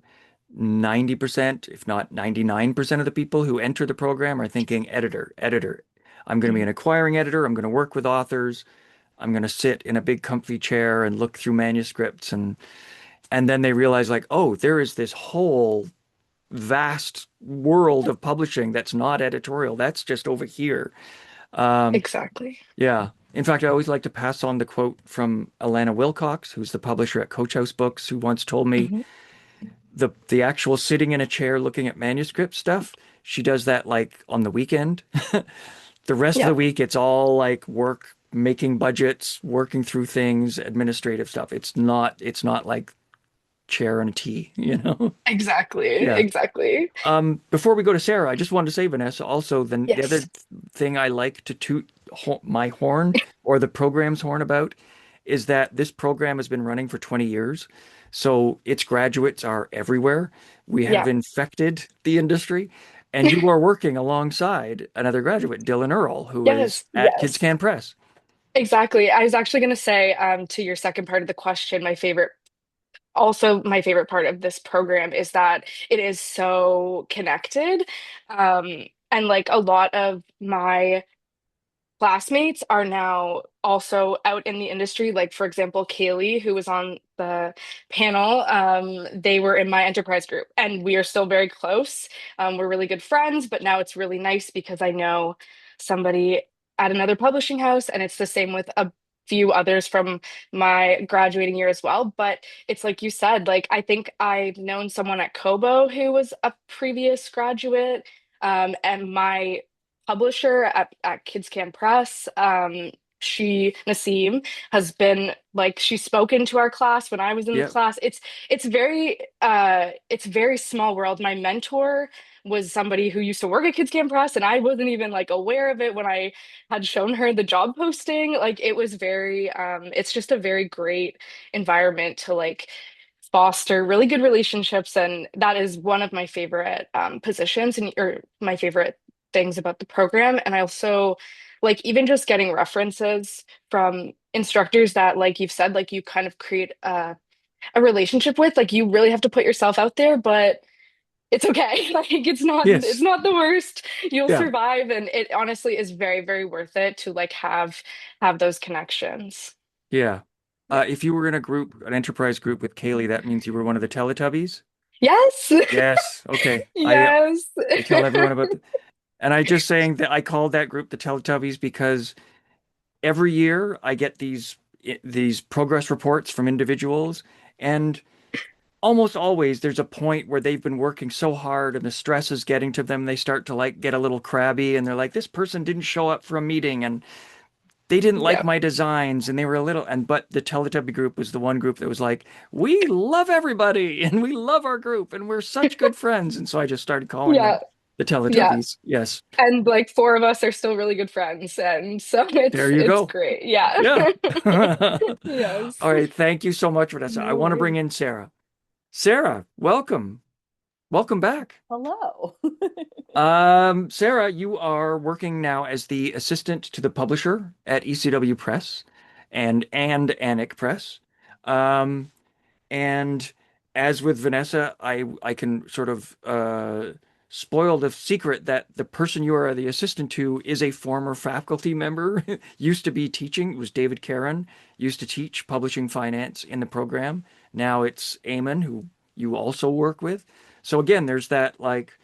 90%, if not 99% of the people who enter the program are thinking editor, editor. I'm going to be
Mhm.
an acquiring editor. I'm going to work with authors. I'm going to sit in a big comfy chair and look through manuscripts and then they realize like, oh, there is this whole vast world of publishing that's not editorial. That's just over here. Um,
Exactly.
yeah. In fact, I always like to pass on the quote from Alana Wilcox, who's the publisher at Coach House Books, who once told me
Mhm.
the actual sitting in a chair looking at manuscript stuff, she does that like on the weekend. The rest of
Yeah,
the week, it's all like work, making budgets, working through things, administrative stuff. It's not like chair and a tea, you know?
exactly.
Yeah.
Exactly.
Before we go to Sarah, I just wanted to say, Vanessa, also the other
Yes.
thing I like to toot my horn or the program's horn about is that this program has been running for 20 years. So its graduates are everywhere. We have
Yeah.
infected the industry. And you are working alongside another graduate, Dylan Earl, who is
Yes.
at Kids
Yes.
Can Press.
Exactly. I was actually going to say to your second part of the question, also my favorite part of this program is that it is so connected. And like a lot of my classmates are now also out in the industry. Like, for example, Kaylee, who was on the panel, they were in my enterprise group, and we are still very close. We're really good friends, but now it's really nice because I know somebody at another publishing house, and it's the same with a few others from my graduating year as well. But it's like you said, like, I think I've known someone at Kobo who was a previous graduate. And my publisher at Kids Can Press. Naseem has been like she's spoken to our class when I was in the
Yeah.
class. It's very small world. My mentor was somebody who used to work at Kids Can Press, and I wasn't even like aware of it when I had shown her the job posting. Like it was very it's just a very great environment to like foster really good relationships, and that is one of my favorite positions and or my favorite things about the program. And I also like even just getting references from instructors that, like you've said, like you kind of create a relationship with. Like you really have to put yourself out there, but it's okay. Like it's
Yes.
not the worst. You'll
Yeah.
survive, and it honestly is very, very worth it to like have those connections.
Yeah.
Yeah.
If you were in an enterprise group with Kaylee, that means you were one of the Teletubbies.
Yes.
Yes. Okay.
Yes.
I tell everyone about and I just saying that I called that group the Teletubbies because every year I get these progress reports from individuals, and almost always there's a point where they've been working so hard and the stress is getting to them. They start to like get a little crabby and they're like, this person didn't show up for a meeting and they didn't like
Yeah.
my designs and they were a little and but the Teletubby group was the one group that was like, we love everybody and we love our group and we're such good friends. And so I just started calling them
Yeah.
the
Yeah.
Teletubbies. Yes.
And like four of us are still really good friends, and so
There
it's
you
it's
go.
great. Yeah.
Yeah.
Yes.
All right. Thank you so much, Vanessa. I
No
want to bring
worries.
in Sarah. Sarah, welcome. Welcome back.
Hello.
Sarah, you are working now as the assistant to the publisher at ECW Press and Anik Press. Um, and as with Vanessa, I can sort of spoil the secret that the person you are the assistant to is a former faculty member. Used to be teaching. It was David Caron. Used to teach publishing finance in the program. Now it's Eamon, who you also work with. So again, there's that like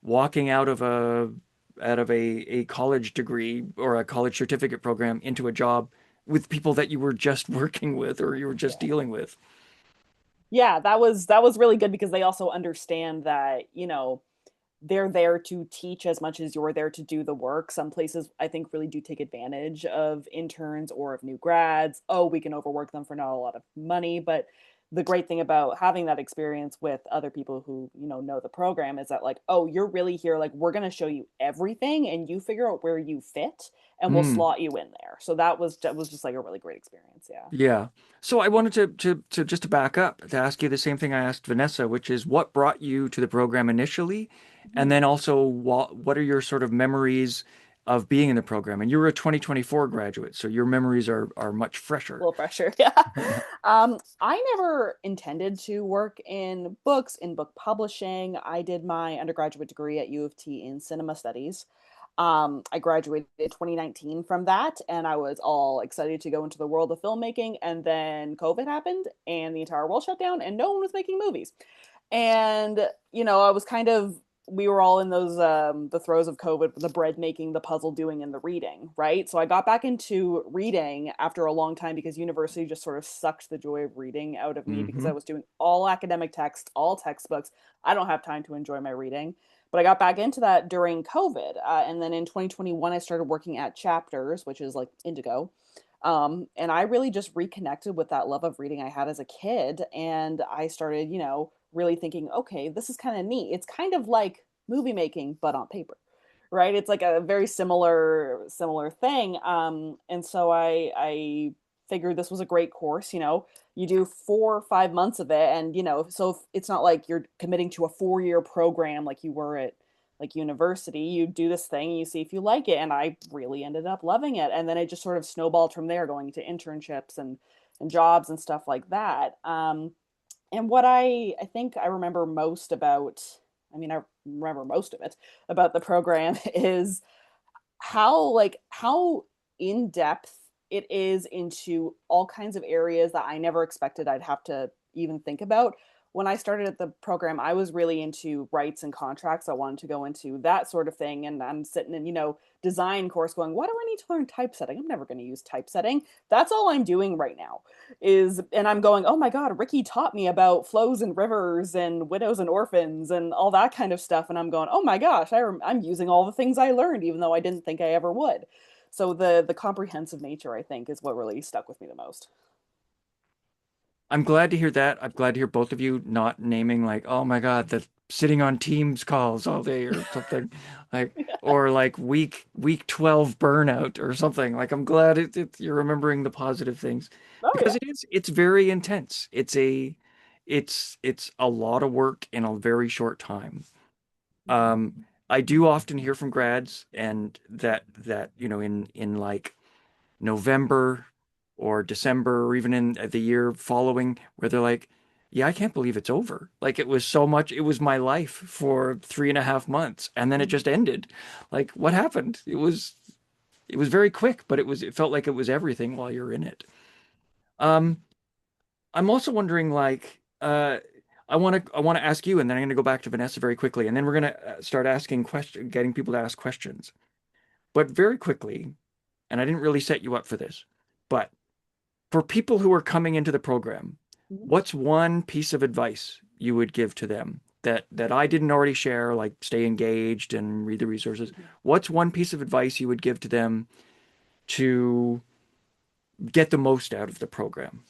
walking out of a college degree or a college certificate program into a job with people that you were just working with or you were just
Yeah.
dealing with.
Yeah, that was really good because they also understand that, they're there to teach as much as you're there to do the work. Some places I think really do take advantage of interns or of new grads. Oh, we can overwork them for not a lot of money, but the great thing about having that experience with other people who, know the program is that like, oh, you're really here like we're going to show you everything and you figure out where you fit and we'll
Mm,
slot you in there. So that was just like a really great experience, yeah.
yeah. So I wanted to just to back up to ask you the same thing I asked Vanessa, which is what brought you to the program initially, and
Mhm.
then also what are your sort of memories of being in the program? And you're a 2024 graduate, so your memories are much
A
fresher.
little pressure. Yeah. I never intended to work in books, in book publishing. I did my undergraduate degree at U of T in cinema studies. I graduated in 2019 from that, and I was all excited to go into the world of filmmaking. And then COVID happened, and the entire world shut down, and no one was making movies. And I was kind of we were all in those the throes of COVID, the bread making, the puzzle doing, and the reading, right? So I got back into reading after a long time because university just sort of sucked the joy of reading out of me because
Hmm.
I was doing all academic text, all textbooks. I don't have time to enjoy my reading. But I got back into that during COVID. And then in 2021, I started working at Chapters, which is like Indigo. And I really just reconnected with that love of reading I had as a kid. And I started, really thinking, okay, this is kind of neat. It's kind of like movie making, but on paper, right? It's like a very similar thing. And so I figured this was a great course. You do 4 or 5 months of it, and so it's not like you're committing to a 4-year program like you were at like university. You do this thing, you see if you like it, and I really ended up loving it. And then it just sort of snowballed from there, going to internships and jobs and stuff like that. And what I think I remember most about, I mean, I remember most of it about the program is how in depth it is into all kinds of areas that I never expected I'd have to even think about. When I started at the program, I was really into rights and contracts. I wanted to go into that sort of thing. And I'm sitting in, design course going, why do I need to learn typesetting? I'm never going to use typesetting. That's all I'm doing right now and I'm going, oh my God, Ricky taught me about flows and rivers and widows and orphans and all that kind of stuff. And I'm going, oh my gosh, I'm using all the things I learned, even though I didn't think I ever would. So the comprehensive nature, I think, is what really stuck with me the most.
I'm glad to hear that. I'm glad to hear both of you not naming like, oh my God, the sitting on Teams calls all day or something like, or like week 12 burnout or something. Like I'm glad you're remembering the positive things
Oh
because
yeah.
it's very intense. It's a lot of work in a very short time. Um, I do often hear from grads and that in like November or December or even in the year following where they're like, yeah, I can't believe it's over. Like it was so much, it was my life for 3.5 months and then it just ended. Like what happened? It was very quick, but it felt like it was everything while you're in it. Um, I'm also wondering like, I want to ask you, and then I'm going to go back to Vanessa very quickly, and then we're going to start asking questions, getting people to ask questions. But very quickly, and I didn't really set you up for this, but for people who are coming into the program,
Mhm.
what's one piece of advice you would give to them that I didn't already share, like stay engaged and read the resources?
Mhm.
What's one piece of advice you would give to them to get the most out of the program?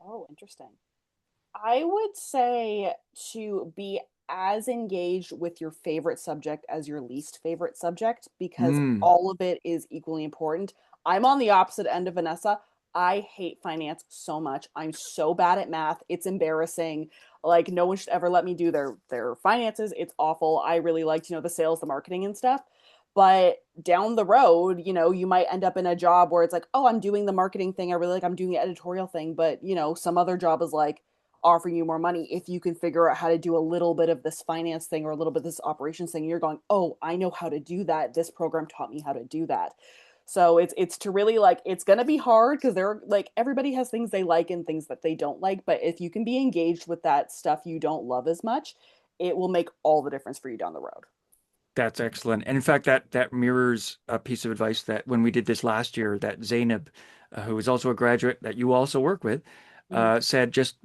Oh, interesting. I would say to be as engaged with your favorite subject as your least favorite subject because
Mm,
all of it is equally important. I'm on the opposite end of Vanessa. I hate finance so much. I'm so bad at math. It's embarrassing. Like no one should ever let me do their finances. It's awful. I really like, the sales, the marketing and stuff. But down the road, you might end up in a job where it's like, oh, I'm doing the marketing thing. I really like I'm doing the editorial thing, but some other job is like offering you more money if you can figure out how to do a little bit of this finance thing or a little bit of this operations thing. You're going, oh, I know how to do that. This program taught me how to do that. So it's to really like it's gonna be hard because they're like everybody has things they like and things that they don't like. But if you can be engaged with that stuff you don't love as much, it will make all the difference for you down the road.
that's excellent. And in fact, that mirrors a piece of advice that when we did this last year, that Zainab, who is also a graduate that you also work with,
Mhm.
said just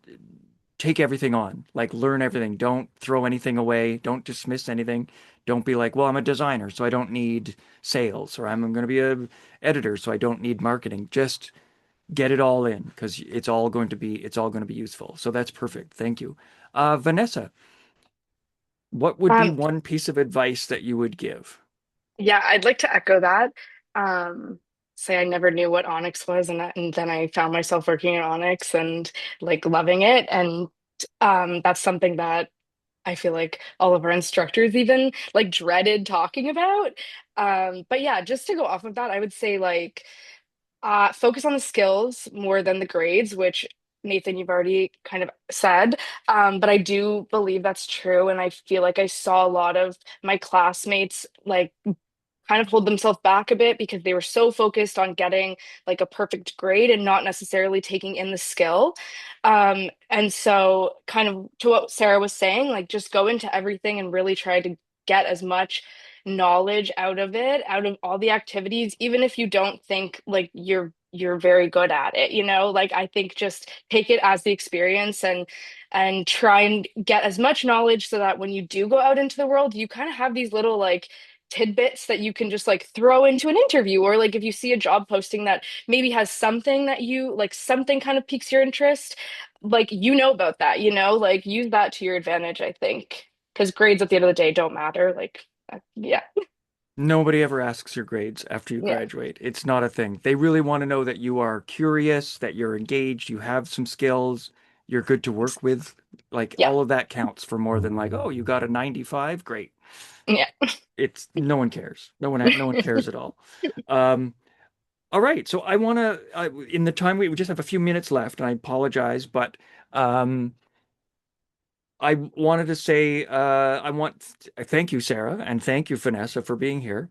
take everything on, like learn everything. Don't throw anything away. Don't dismiss anything. Don't be like, well, I'm a designer, so I don't need sales, or I'm going to be a editor, so I don't need marketing. Just get it all in because it's all going to be useful. So that's perfect. Thank you. Vanessa, what would be
Um,
one piece of advice that you would give?
yeah, I'd like to echo that. Um, Say I never knew what Onyx was, and then I found myself working in Onyx and like loving it. And that's something that I feel like all of our instructors even like dreaded talking about. But yeah, just to go off of that, I would say like focus on the skills more than the grades, which Nathan, you've already kind of said. But I do believe that's true. And I feel like I saw a lot of my classmates like kind of hold themselves back a bit because they were so focused on getting like a perfect grade and not necessarily taking in the skill. And so, kind of to what Sarah was saying, like just go into everything and really try to get as much knowledge out of it, out of all the activities, even if you don't think like you're very good at it, like I think just take it as the experience and try and get as much knowledge so that when you do go out into the world, you kind of have these little like tidbits that you can just like throw into an interview or like if you see a job posting that maybe has something that you like something kind of piques your interest like about that like use that to your advantage I think because grades at the end of the day don't matter like yeah.
Nobody ever asks your grades after you
Yeah.
graduate. It's not a thing. They really want to know that you are curious, that you're engaged, you have some skills, you're good to work with. Like
Yeah.
all of that counts for more than like, oh, you got a 95, great.
Yeah.
It's no one cares. No one cares at all. Um, all right, so I want to in the time we just have a few minutes left, and I apologize, but um, I wanted to say thank you, Sarah, and thank you, Vanessa, for being here.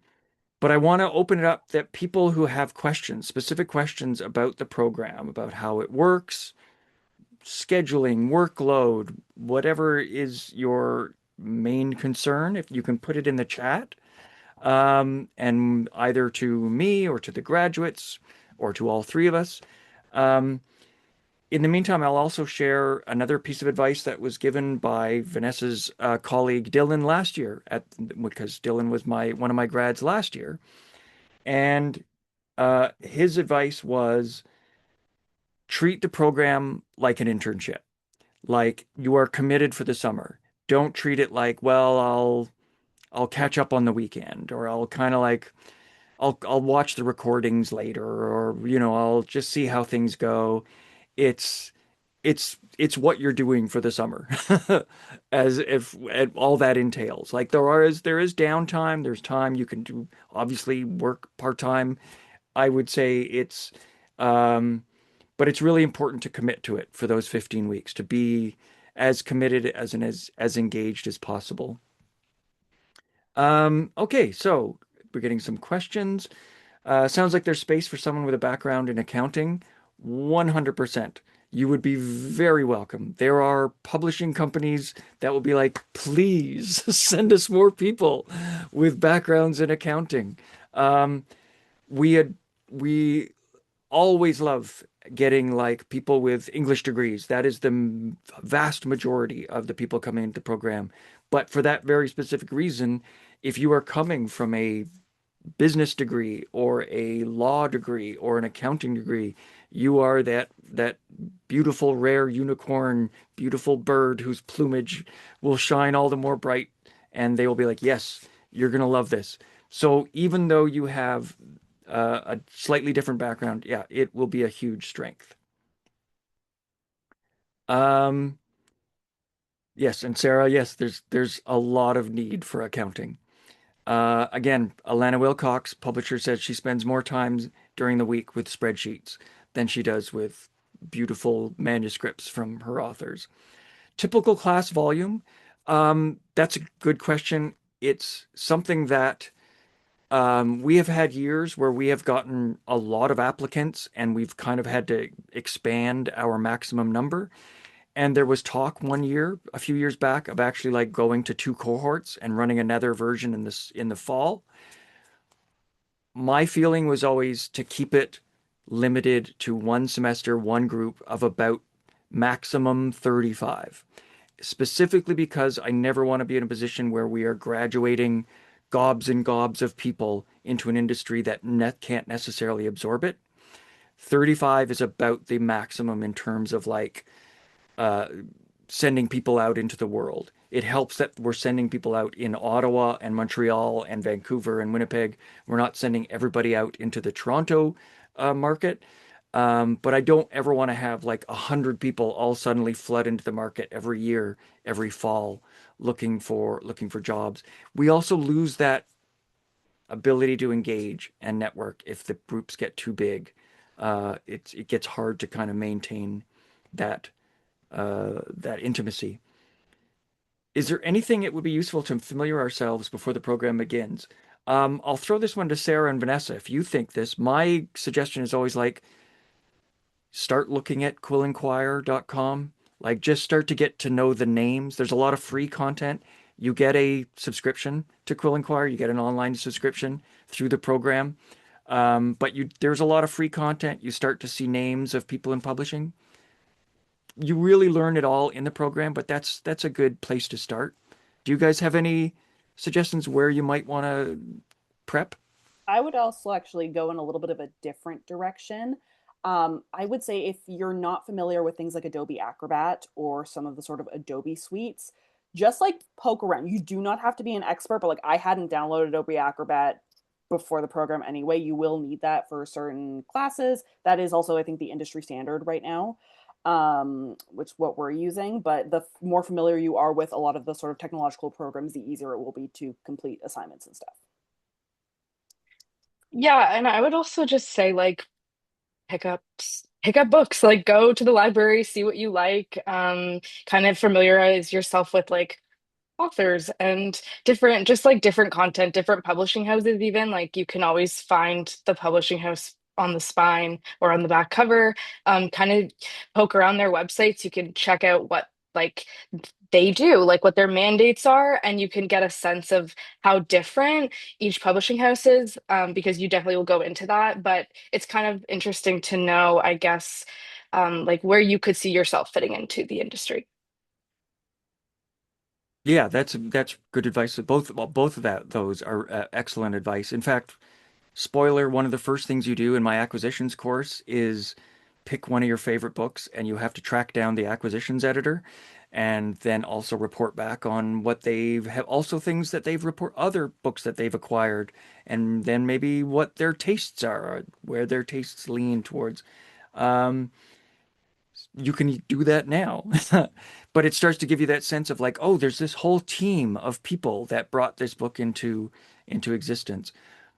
But I want to open it up that people who have questions, specific questions about the program, about how it works, scheduling, workload, whatever is your main concern, if you can put it in the chat, and either to me or to the graduates or to all three of us. Um, in the meantime, I'll also share another piece of advice that was given by Vanessa's colleague Dylan last year, because Dylan was my one of my grads last year, and his advice was treat the program like an internship, like you are committed for the summer. Don't treat it like, well, I'll catch up on the weekend, or I'll kind of like I'll watch the recordings later, or I'll just see how things go. It's it's what you're doing for the summer, as if all that entails. Like there is downtime. There's time you can do obviously work part time. I would say um, but it's really important to commit to it for those 15 weeks to be as committed as engaged as possible. Okay, so we're getting some questions. Sounds like there's space for someone with a background in accounting. 100%. you would be very welcome. There are publishing companies that will be like, please send us more people with backgrounds in accounting. Um, we had we always love getting like people with English degrees. That is the vast majority of the people coming into the program. But for that very specific reason, if you are coming from a business degree or a law degree or an accounting degree, you are that beautiful rare unicorn, beautiful bird whose plumage will shine all the more bright, and they will be like, "Yes, you're gonna love this." So even though you have a slightly different background, yeah, it will be a huge strength. Um, yes, and Sarah, yes, there's a lot of need for accounting. Again, Alana Wilcox, publisher, says she spends more time during the week with spreadsheets than she does with beautiful manuscripts from her authors. Typical class volume. That's a good question. It's something that we have had years where we have gotten a lot of applicants and we've kind of had to expand our maximum number. And there was talk one year, a few years back, of actually like going to two cohorts and running another version in the fall. My feeling was always to keep it limited to one semester, one group of about maximum 35, specifically because I never want to be in a position where we are graduating gobs and gobs of people into an industry that can't necessarily absorb it. 35 is about the maximum in terms of like uh, sending people out into the world. It helps that we're sending people out in Ottawa and Montreal and Vancouver and Winnipeg. We're not sending everybody out into the Toronto market. But I don't ever want to have like 100 people all suddenly flood into the market every year, every fall, looking for jobs. We also lose that ability to engage and network if the groups get too big. It gets hard to kind of maintain that that intimacy. Is there anything it would be useful to familiar ourselves before the program begins? I'll throw this one to Sarah and Vanessa. If you think this, my suggestion is always like start looking at quillinquire.com. Like just start to get to know the names. There's a lot of free content. You get a subscription to Quill Inquire. You get an online subscription through the program. But there's a lot of free content. You start to see names of people in publishing. You really learn it all in the program, but that's a good place to start. Do you guys have any suggestions where you might want to prep?
I would also actually go in a little bit of a different direction. I would say if you're not familiar with things like Adobe Acrobat or some of the sort of Adobe suites, just like poke around. You do not have to be an expert, but like I hadn't downloaded Adobe Acrobat before the program anyway. You will need that for certain classes. That is also, I think, the industry standard right now, which what we're using. But the more familiar you are with a lot of the sort of technological programs, the easier it will be to complete assignments and stuff.
Yeah, and I would also just say like pick up books, like go to the library, see what you like, kind of familiarize yourself with like authors and different just like different content, different publishing houses even. Like you can always find the publishing house on the spine or on the back cover. Kind of poke around their websites. You can check out what like they do, like what their mandates are, and you can get a sense of how different each publishing house is, because you definitely will go into that. But it's kind of interesting to know, I guess, like where you could see yourself fitting into the industry.
Yeah, that's good advice. Both of those are excellent advice. In fact, spoiler, one of the first things you do in my acquisitions course is pick one of your favorite books, and you have to track down the acquisitions editor and then also report back on what they've have also things that they've report other books that they've acquired, and then maybe what their tastes are, where their tastes lean towards. Um, you can do that now. But it starts to give you that sense of like, oh, there's this whole team of people that brought this book into existence.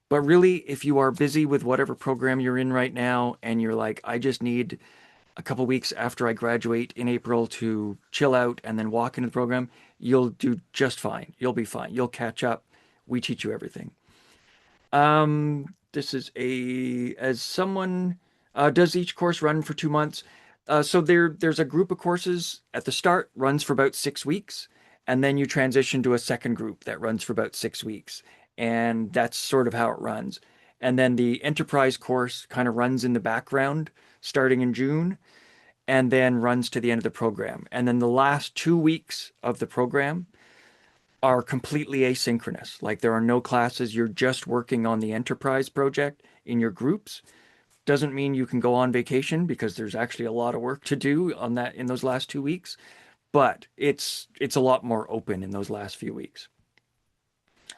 But really, if you are busy with whatever program you're in right now and you're like, I just need a couple weeks after I graduate in April to chill out and then walk into the program, you'll do just fine. You'll be fine. You'll catch up. We teach you everything. This is as someone does each course run for 2 months? So there's a group of courses at the start, runs for about 6 weeks, and then you transition to a second group that runs for about 6 weeks. And that's sort of how it runs. And then the enterprise course kind of runs in the background starting in June and then runs to the end of the program. And then the last 2 weeks of the program are completely asynchronous. Like there are no classes, you're just working on the enterprise project in your groups. Doesn't mean you can go on vacation because there's actually a lot of work to do on that in those last 2 weeks, but it's a lot more open in those last few weeks.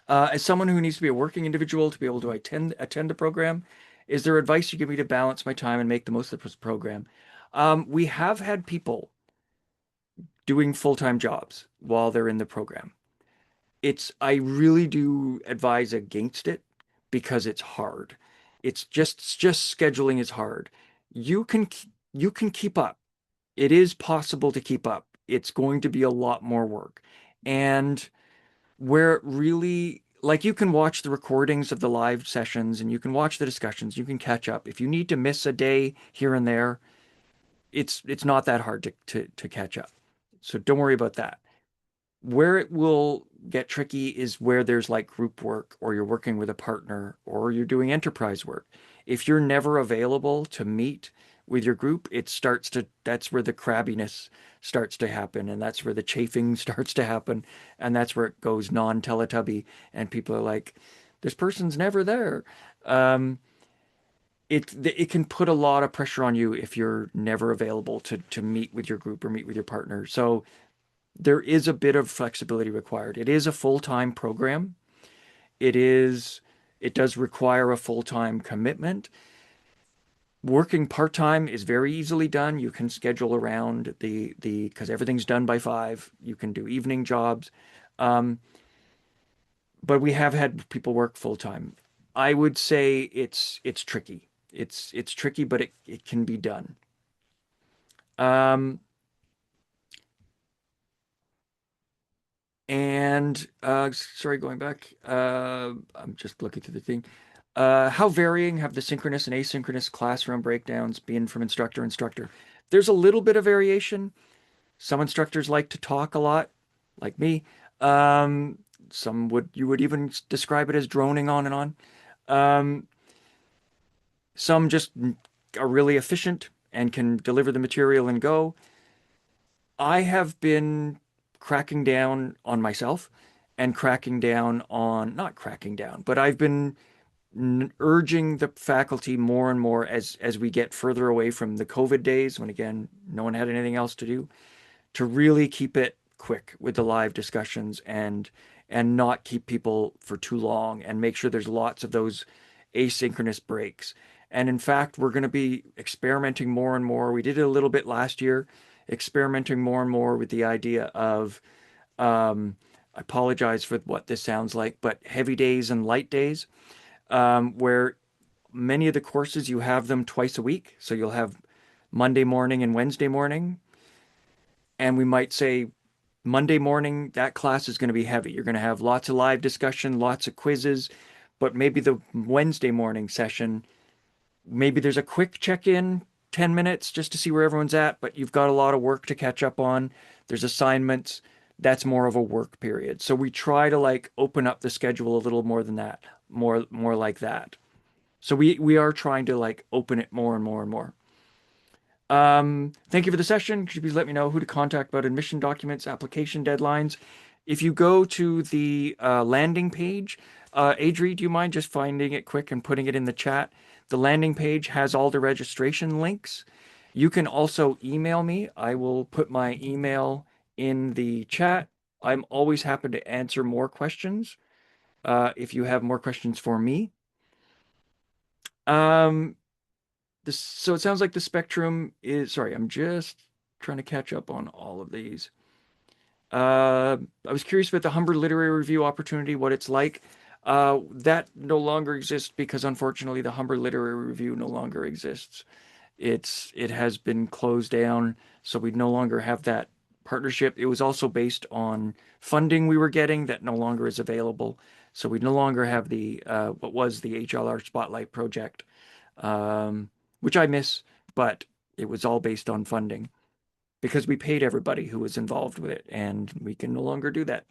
As someone who needs to be a working individual to be able to attend the program, is there advice you give me to balance my time and make the most of this program? We have had people doing full-time jobs while they're in the program. I really do advise against it because it's hard. It's just scheduling is hard. You can you can keep up. It is possible to keep up. It's going to be a lot more work. And where it really, like, you can watch the recordings of the live sessions and you can watch the discussions, you can catch up. If you need to miss a day here and there, it's not that hard to catch up. So don't worry about that. Where it will get tricky is where there's like group work or you're working with a partner or you're doing enterprise work. If you're never available to meet with your group, that's where the crabbiness starts to happen and that's where the chafing starts to happen and that's where it goes non-Teletubby and people are like, this person's never there. Um, it can put a lot of pressure on you if you're never available to meet with your group or meet with your partner. So there is a bit of flexibility required. It is a full-time program. It does require a full-time commitment. Working part-time is very easily done. You can schedule around because everything's done by 5. You can do evening jobs. Um, but we have had people work full-time. I would say it's tricky. It's tricky, but it can be done. Um, And sorry, going back, I'm just looking through the thing. How varying have the synchronous and asynchronous classroom breakdowns been from instructor to instructor? There's a little bit of variation. Some instructors like to talk a lot, like me. Um, you would even describe it as droning on and on. Um, some just are really efficient and can deliver the material and go. I have been cracking down on myself and cracking down on, not cracking down, but I've been urging the faculty more and more as we get further away from the COVID days when again no one had anything else to do to really keep it quick with the live discussions and not keep people for too long and make sure there's lots of those asynchronous breaks. And in fact, we're going to be experimenting more and more. We did it a little bit last year, experimenting more and more with the idea of I apologize for what this sounds like, but heavy days and light days, where many of the courses you have them twice a week. So you'll have Monday morning and Wednesday morning. And we might say Monday morning, that class is going to be heavy. You're going to have lots of live discussion, lots of quizzes, but maybe the Wednesday morning session, maybe there's a quick check-in, 10 minutes just to see where everyone's at, but you've got a lot of work to catch up on. There's assignments. That's more of a work period. So we try to like open up the schedule a little more than that, more like that. So we are trying to like open it more and more and more. Thank you for the session. Could you please let me know who to contact about admission documents, application deadlines? If you go to the landing page, Adri, do you mind just finding it quick and putting it in the chat? The landing page has all the registration links. You can also email me. I will put my email in the chat. I'm always happy to answer more questions if you have more questions for me. So it sounds like the spectrum is, sorry, I'm just trying to catch up on all of these. I was curious about the Humber Literary Review opportunity, what it's like. That no longer exists because unfortunately the Humber Literary Review no longer exists. It has been closed down, so we no longer have that partnership. It was also based on funding we were getting that no longer is available. So we no longer have the what was the HLR Spotlight project, which I miss, but It was all based on funding because we paid everybody who was involved with it, and we can no longer do that.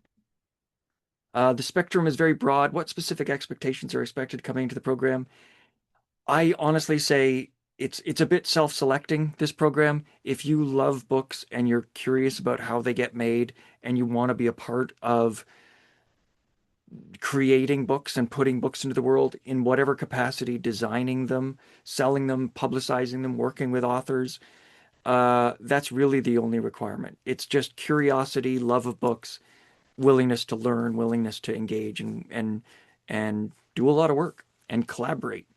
The spectrum is very broad. What specific expectations are expected coming into the program? I honestly say it's a bit self-selecting, this program. If you love books and you're curious about how they get made and you want to be a part of creating books and putting books into the world in whatever capacity, designing them, selling them, publicizing them, working with authors, that's really the only requirement. It's just curiosity, love of books, willingness to learn, willingness to engage and do a lot of work and collaborate.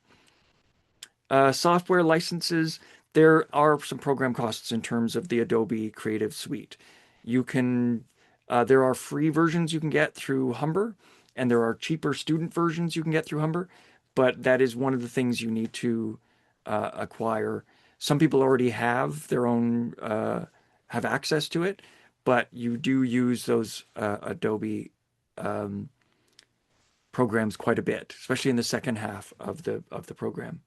Software licenses, there are some program costs in terms of the Adobe Creative Suite. There are free versions you can get through Humber, and there are cheaper student versions you can get through Humber, but that is one of the things you need to acquire. Some people already have their own, have access to it, but you do use those Adobe programs quite a bit, especially in the second half of the program.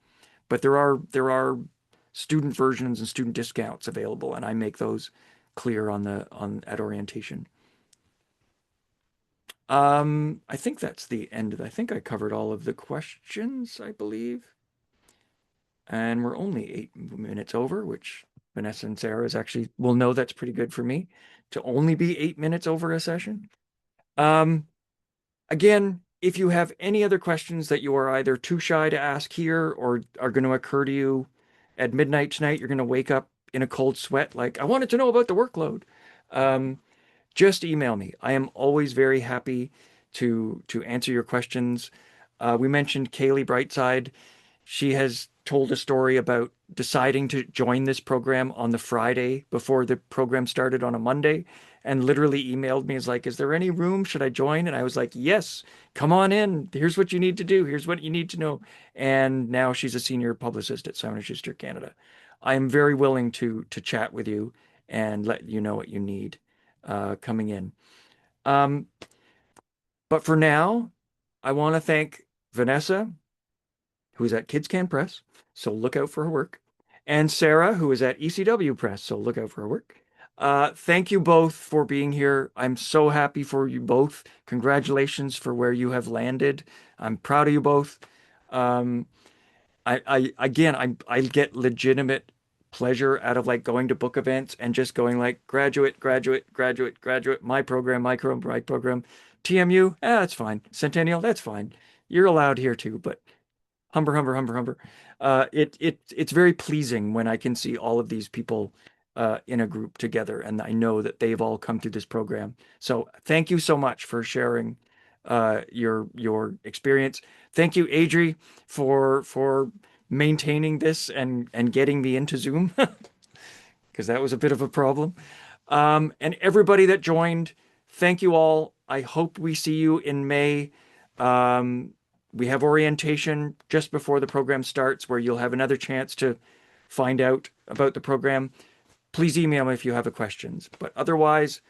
But there are student versions and student discounts available, and I make those clear at orientation. I think that's the end. I think I covered all of the questions, I believe. And we're only 8 minutes over, which Vanessa and Sarah will know that's pretty good for me to only be 8 minutes over a session. Again, if you have any other questions that you are either too shy to ask here or are going to occur to you at midnight tonight, you're going to wake up in a cold sweat, like, I wanted to know about the workload. Just email me. I am always very happy to answer your questions. We mentioned Kaylee Brightside. She has told a story about deciding to join this program on the Friday before the program started on a Monday, and literally emailed me, is like, is there any room? Should I join? And I was like, yes, come on in. Here's what you need to do. Here's what you need to know. And now she's a senior publicist at Simon & Schuster Canada. I am very willing to chat with you and let you know what you need coming in. But for now, I want to thank Vanessa, who is at Kids Can Press, so look out for her work, and Sarah, who is at ECW Press, so look out for her work. Thank you both for being here. I'm so happy for you both. Congratulations for where you have landed. I'm proud of you both. I get legitimate pleasure out of like going to book events and just going like graduate, graduate, graduate, graduate, my program, my program, TMU, that's fine. Centennial, that's fine. You're allowed here too, but Humber, Humber, Humber, Humber. It's very pleasing when I can see all of these people in a group together, and I know that they've all come through this program. So thank you so much for sharing your experience. Thank you, Adri, for maintaining this and getting me into Zoom because that was a bit of a problem. And everybody that joined, thank you all. I hope we see you in May. We have orientation just before the program starts where you'll have another chance to find out about the program. Please email me if you have questions. But otherwise,